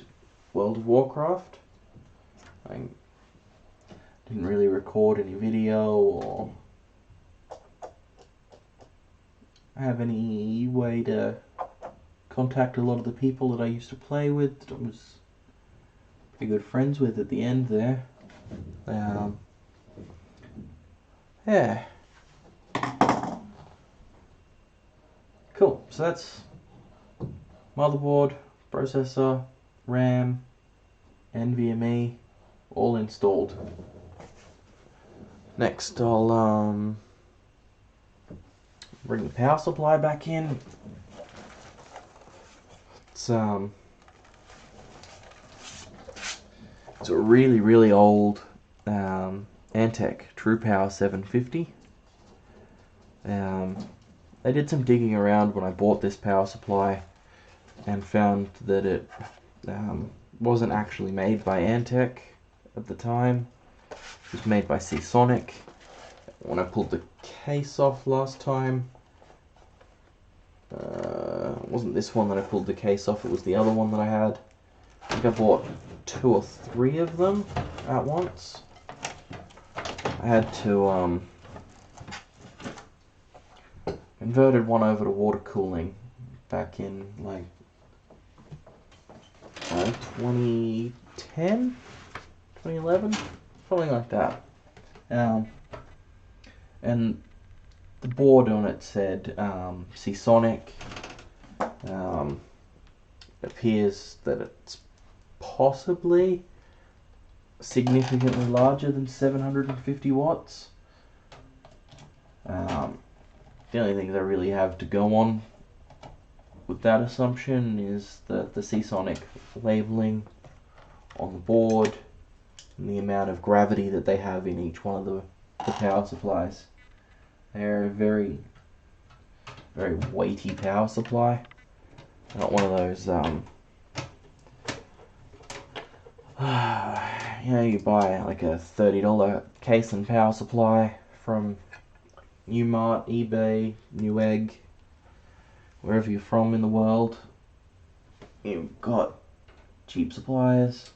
World of Warcraft. I didn't really record any video or have any way to contact a lot of the people that I used to play with, that I was pretty good friends with at the end there. Yeah. Cool, so that's motherboard, processor, RAM, NVMe, all installed. Next I'll bring the power supply back in. It's a really old Antec True Power 750. I did some digging around when I bought this power supply and found that it wasn't actually made by Antec at the time. It was made by Seasonic. When I pulled the case off last time, it wasn't this one that I pulled the case off, it was the other one that I had. I think I bought 2 or 3 of them at once. I had to converted one over to water cooling back in like 2010, 2011, something like that. And the board on it said Seasonic. Appears that it's possibly significantly larger than 750 watts. The only things I really have to go on with that assumption is the Seasonic labeling on the board and the amount of gravity that they have in each one of the power supplies. They're a very weighty power supply. Not one of those, you know, you buy like a $30 case and power supply from Newmart, eBay, Newegg, wherever you're from in the world. You've got cheap suppliers.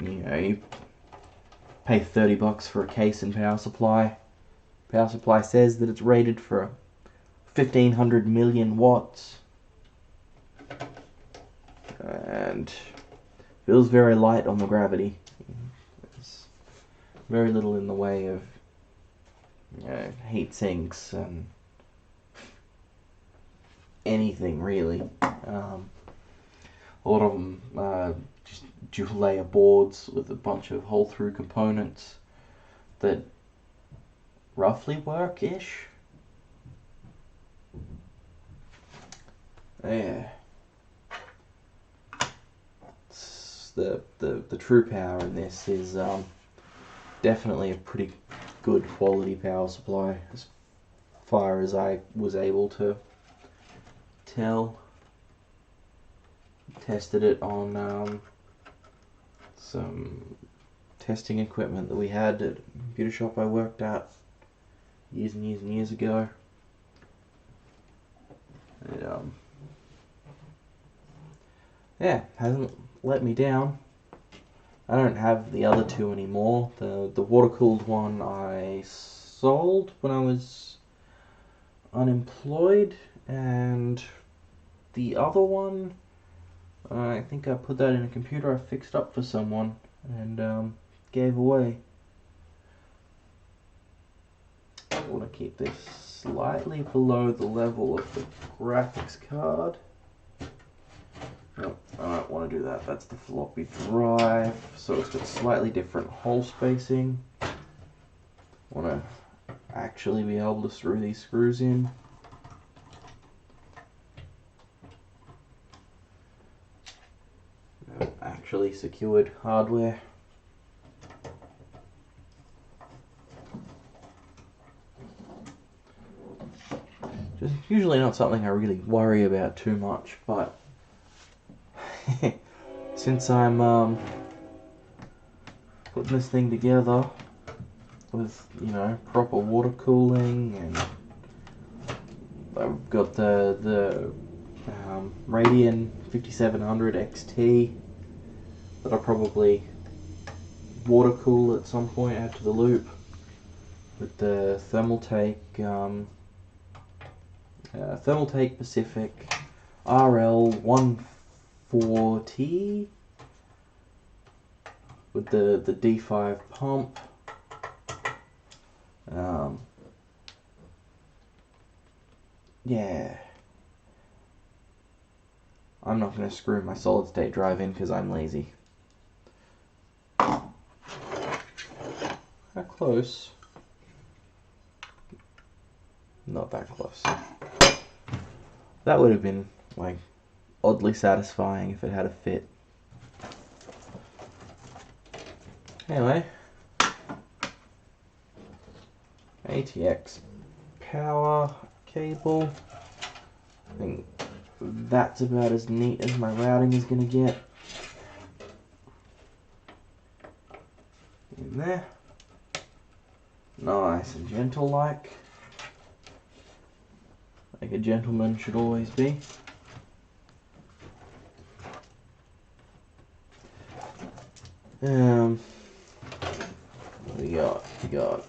You know, you pay $30 for a case and power supply. Power supply says that it's rated for 1500 million watts. And feels very light on the gravity. There's very little in the way of, you know, heat sinks and anything really. A lot of them just dual layer boards with a bunch of hole through components that roughly work-ish. Yeah. The true power in this is definitely a pretty good quality power supply as far as I was able to tell. Tested it on some testing equipment that we had at a computer shop I worked at years and years and years ago. It, yeah, hasn't let me down. I don't have the other two anymore. The water-cooled one I sold when I was unemployed, and the other one, I think I put that in a computer I fixed up for someone and gave away. I want to keep this slightly below the level of the graphics card. No, I don't want to do that. That's the floppy drive, so it's got slightly different hole spacing. I want to actually be able to screw these screws in. Actually secured hardware. Just usually not something I really worry about too much, but since I'm putting this thing together with, you know, proper water cooling, and I've got the Radeon 5700 XT that I'll probably water cool at some point, add to the loop with the Thermaltake Thermaltake Pacific RL 140 with the D5 pump. Yeah, I'm not going to screw my solid state drive in because I'm lazy. How close? Not that close. That would have been like oddly satisfying if it had a fit. Anyway, ATX power cable. I think that's about as neat as my routing is going to get. In there. Nice and gentle like a gentleman should always be. What do we got?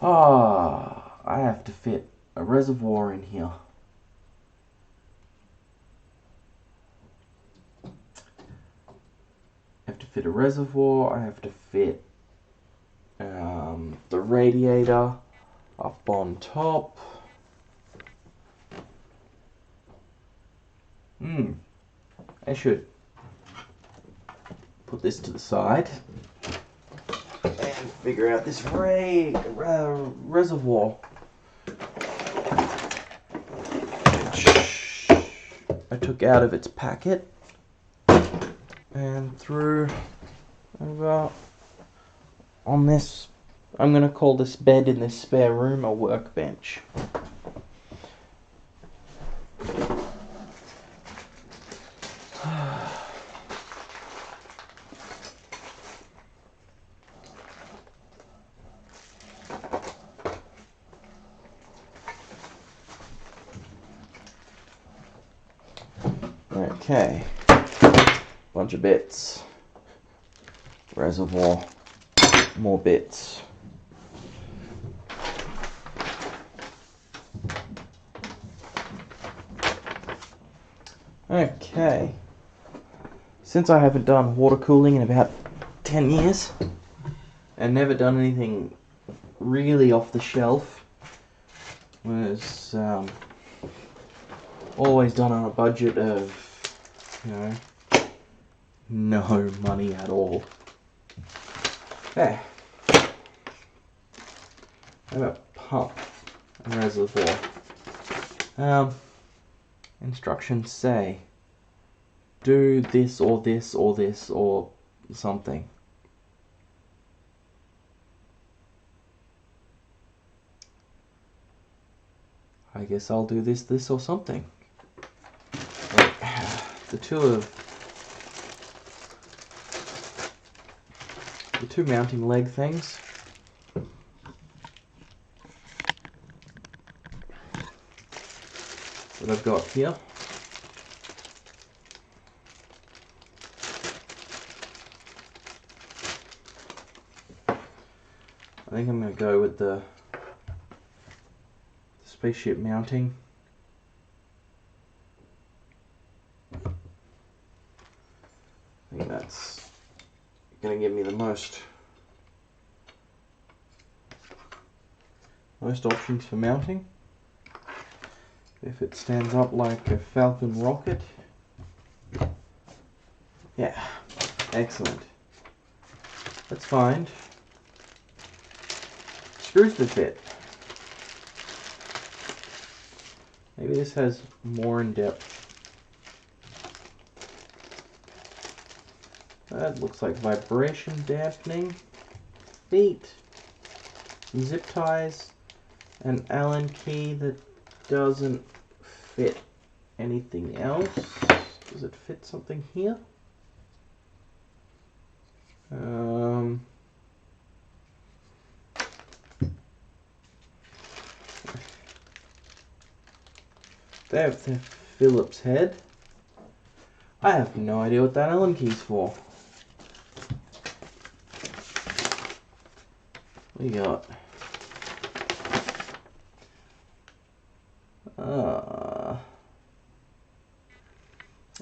I have to fit a reservoir in here. I have to fit a reservoir, I have to fit the radiator up on top. I should put this to the side and figure out this reservoir, which I took out of its packet and threw over on this. I'm going to call this bed in this spare room a workbench. Okay, bunch of bits, reservoir, more bits. Okay, since I haven't done water cooling in about 10 years and never done anything really off the shelf, was always done on a budget of, no money at all. Okay. How about pump and reservoir? Instructions say do this or this or this or something. I guess I'll do this or something. The two mounting leg things. That I've got here. I think I'm going to go with the spaceship mounting. I think that's going to give me the most options for mounting. If it stands up like a Falcon rocket. Yeah, excellent. Let's find screws to fit. Maybe this has more in depth. That looks like vibration dampening, feet, zip ties, an Allen key that doesn't fit anything else. Does it fit something here? They have the Phillips head, I have no idea what that Allen key's for. What do you got?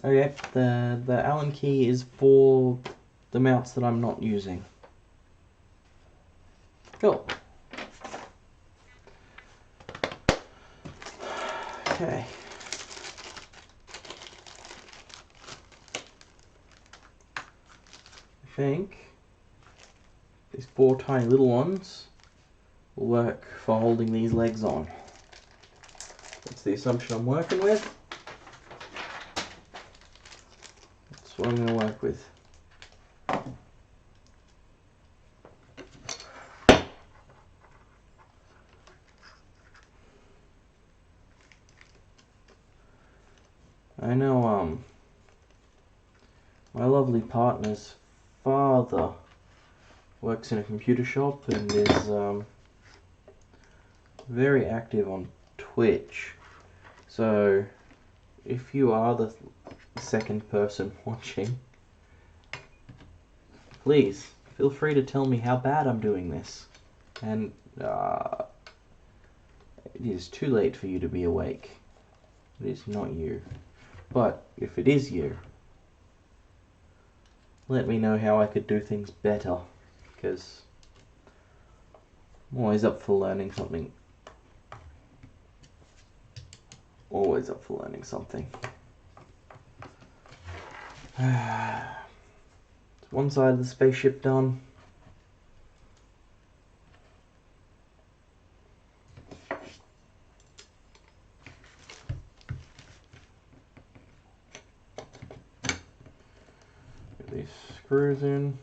Okay, the Allen key is for the mounts that I'm not using. Cool. Okay. I think these 4 tiny little ones will work for holding these legs on. That's the assumption I'm working with. That's what I'm going to work with. I know, my lovely partner's father works in a computer shop and is, very active on Twitch. So, if you are the second person watching, please feel free to tell me how bad I'm doing this. And, it is too late for you to be awake. It is not you. But if it is you, let me know how I could do things better, because I'm always up for learning something. Always up for learning something. One side of the spaceship done. Get these screws in.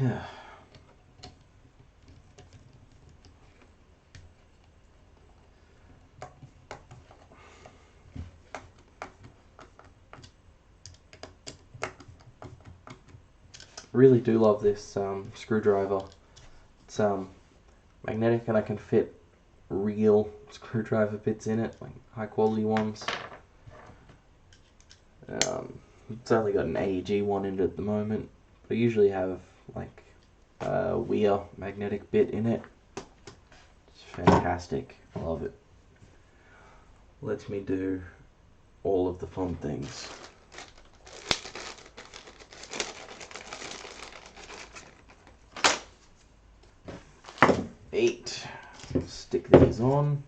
Yeah. Really do love this screwdriver. It's magnetic and I can fit real screwdriver bits in it, like high quality ones. It's only got an AEG one in it at the moment. I usually have like a Weir magnetic bit in it. It's fantastic. I love it. Lets me do all of the fun things. Eight. Stick these on.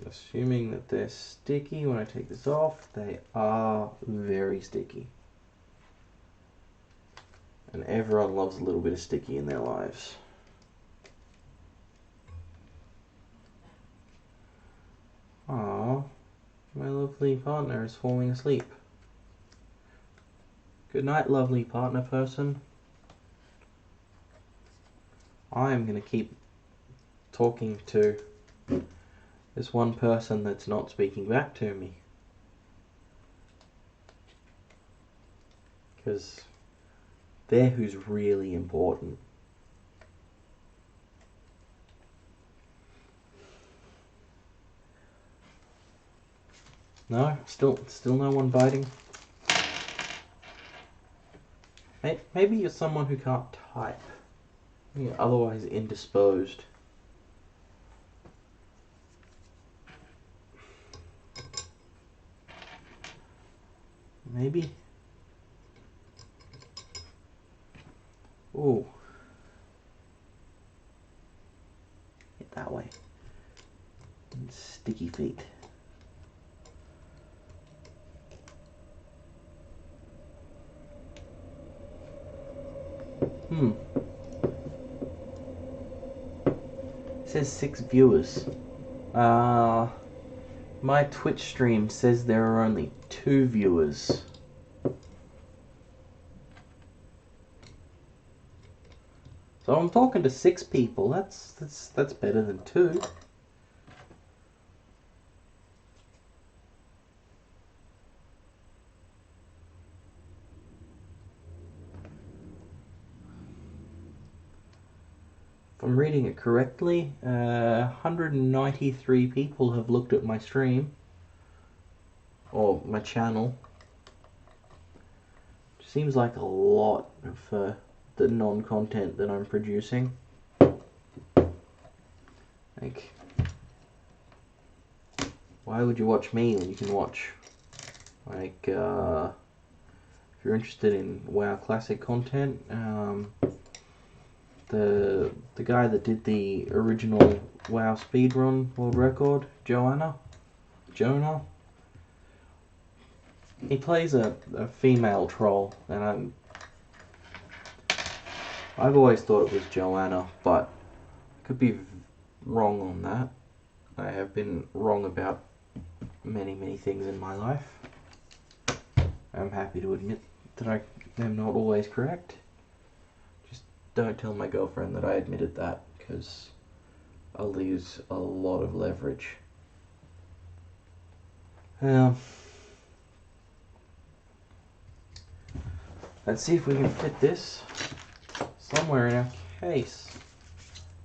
Assuming that they're sticky when I take this off, they are very sticky. And everyone loves a little bit of sticky in their lives. Ah, my lovely partner is falling asleep. Good night, lovely partner person. I'm going to keep talking to this one person that's not speaking back to me. Because they're who's really important. No, still no one biting. Maybe you're someone who can't type. You're otherwise indisposed. Maybe. Ooh. Hit that way. And sticky feet. It says 6 viewers. My Twitch stream says there are only 2 viewers. So I'm talking to 6 people. That's better than 2. If I'm reading it correctly, 193 people have looked at my stream. Or my channel. Seems like a lot for the non-content that I'm producing. Like, why would you watch me when you can watch, like, if you're interested in WoW Classic content, the guy that did the original WoW speedrun world record, Jonah, he plays a female troll, and I've always thought it was Joanna, but I could be wrong on that. I have been wrong about many things in my life. I'm happy to admit that I am not always correct. Just don't tell my girlfriend that I admitted that, because I'll lose a lot of leverage. Let's see if we can fit this somewhere in our case.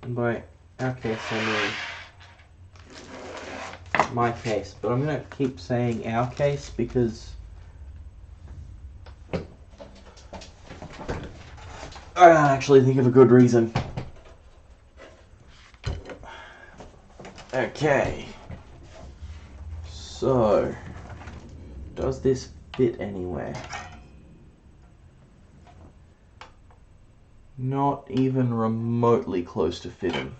And by our case, I mean my case. But I'm going to keep saying our case because I can't actually think of a good reason. Okay. So, does this fit anywhere? Not even remotely close to fitting.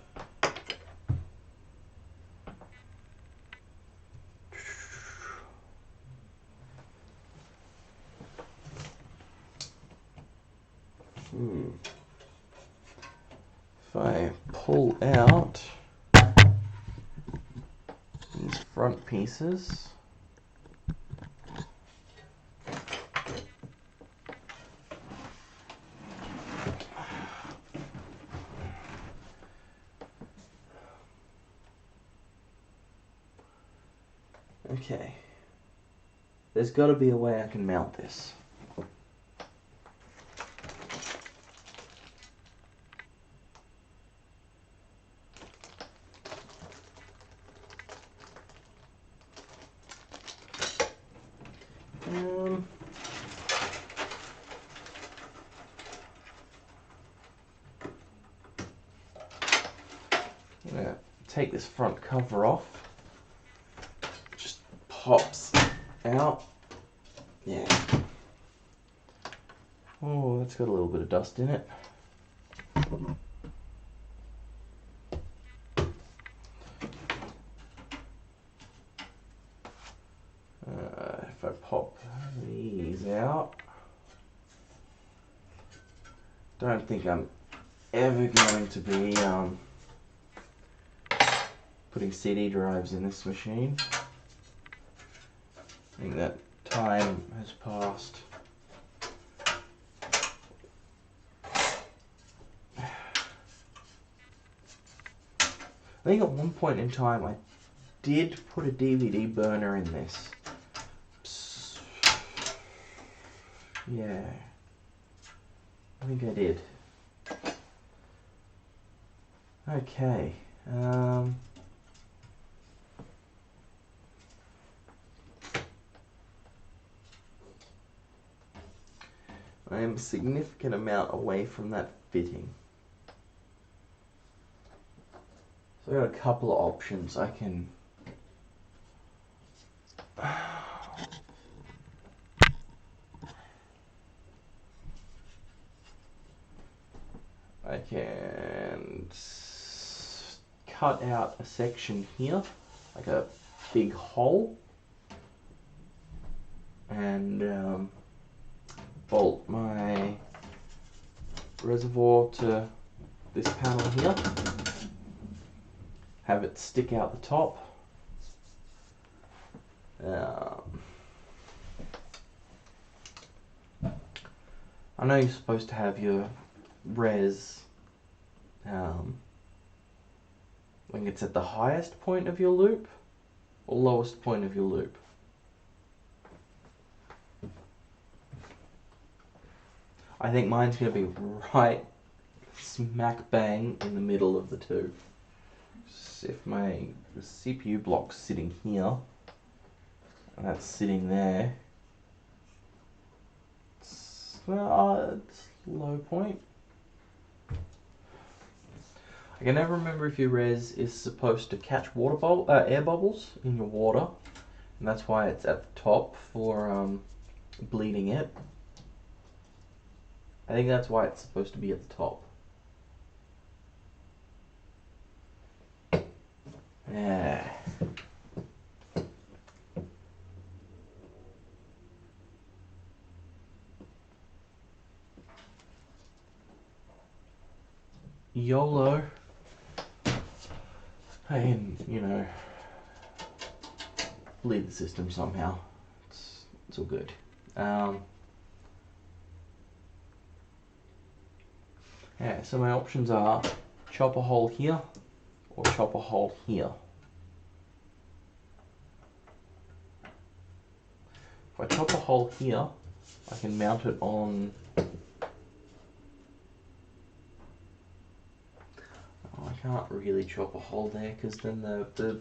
If I pull out these front pieces, okay, there's got to be a way I can mount this. I'm gonna take this front cover off. Just pops out. Yeah. Oh, that's got a little bit of dust in it. If I pop these out, don't think I'm ever going to be putting CD drives in this machine. I think that time has passed. I think at one point in time I did put a DVD burner in this. Yeah, I think I did. Okay. I am a significant amount away from that fitting. So I've got a couple of options. I can cut out a section here, like a big hole, and bolt my reservoir to this panel here, have it stick out the top. I know you're supposed to have your res when it's at the highest point of your loop or lowest point of your loop. I think mine's going to be right smack bang in the middle of the two. So if my CPU block's sitting here, and that's sitting there, it's low point. I can never remember if your res is supposed to catch air bubbles in your water, and that's why it's at the top for bleeding it. I think that's why it's supposed to be at the top. Yeah. YOLO. And, you know, bleed the system somehow. It's all good. Yeah, so my options are chop a hole here or chop a hole here. If I chop a hole here, I can mount it on... Oh, I can't really chop a hole there because then the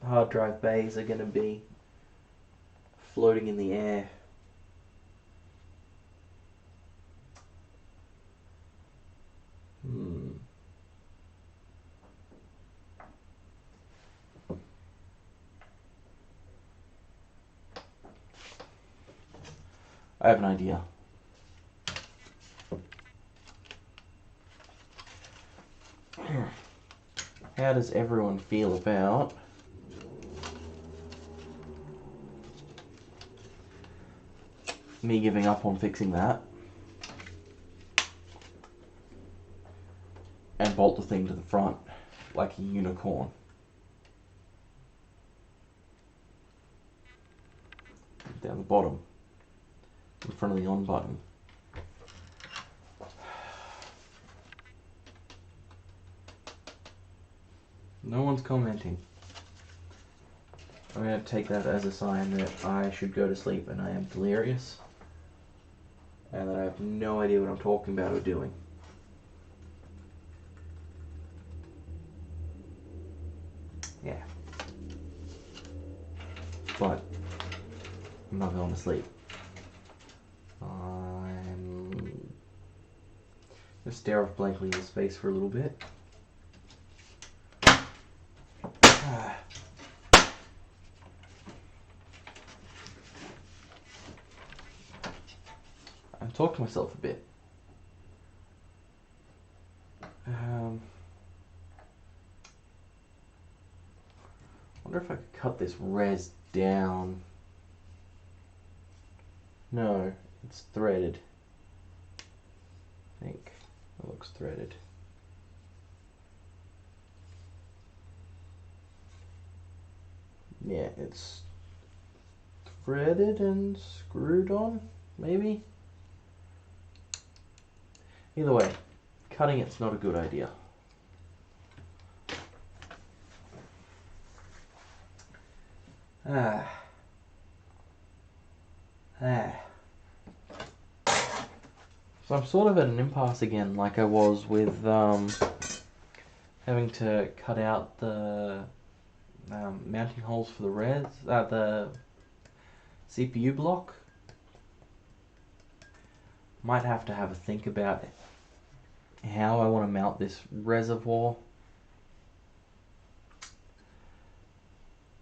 hard drive bays are going to be floating in the air. I have an idea. How does everyone feel about me giving up on fixing that and bolt the thing to the front like a unicorn? Down the bottom, in front of the on button. No one's commenting. I'm going to take that as a sign that I should go to sleep and I am delirious and that I have no idea what I'm talking about or doing. Yeah. But I'm not going to sleep. I'm going to stare off blankly into space for a little bit. And talk to myself a bit. Wonder if I could cut this res down. No, it's threaded. I think it looks threaded. Yeah, it's threaded and screwed on, maybe? Either way, cutting it's not a good idea. So I'm sort of at an impasse again, like I was with having to cut out the mounting holes for the CPU block. Might have to have a think about how I want to mount this reservoir.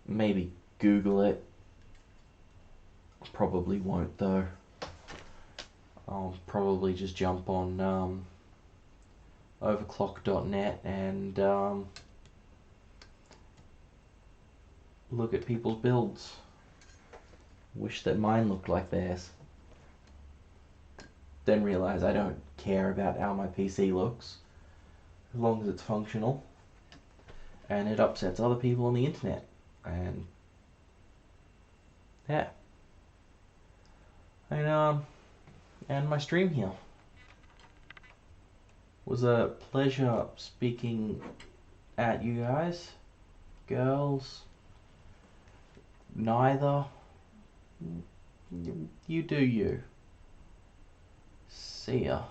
Maybe Google it. Probably won't though. I'll probably just jump on overclock.net and look at people's builds. Wish that mine looked like theirs. Then realize I don't care about how my PC looks as long as it's functional, and it upsets other people on the internet. And yeah, and my stream here. Was a pleasure speaking at you guys, girls, neither. You do you. See ya.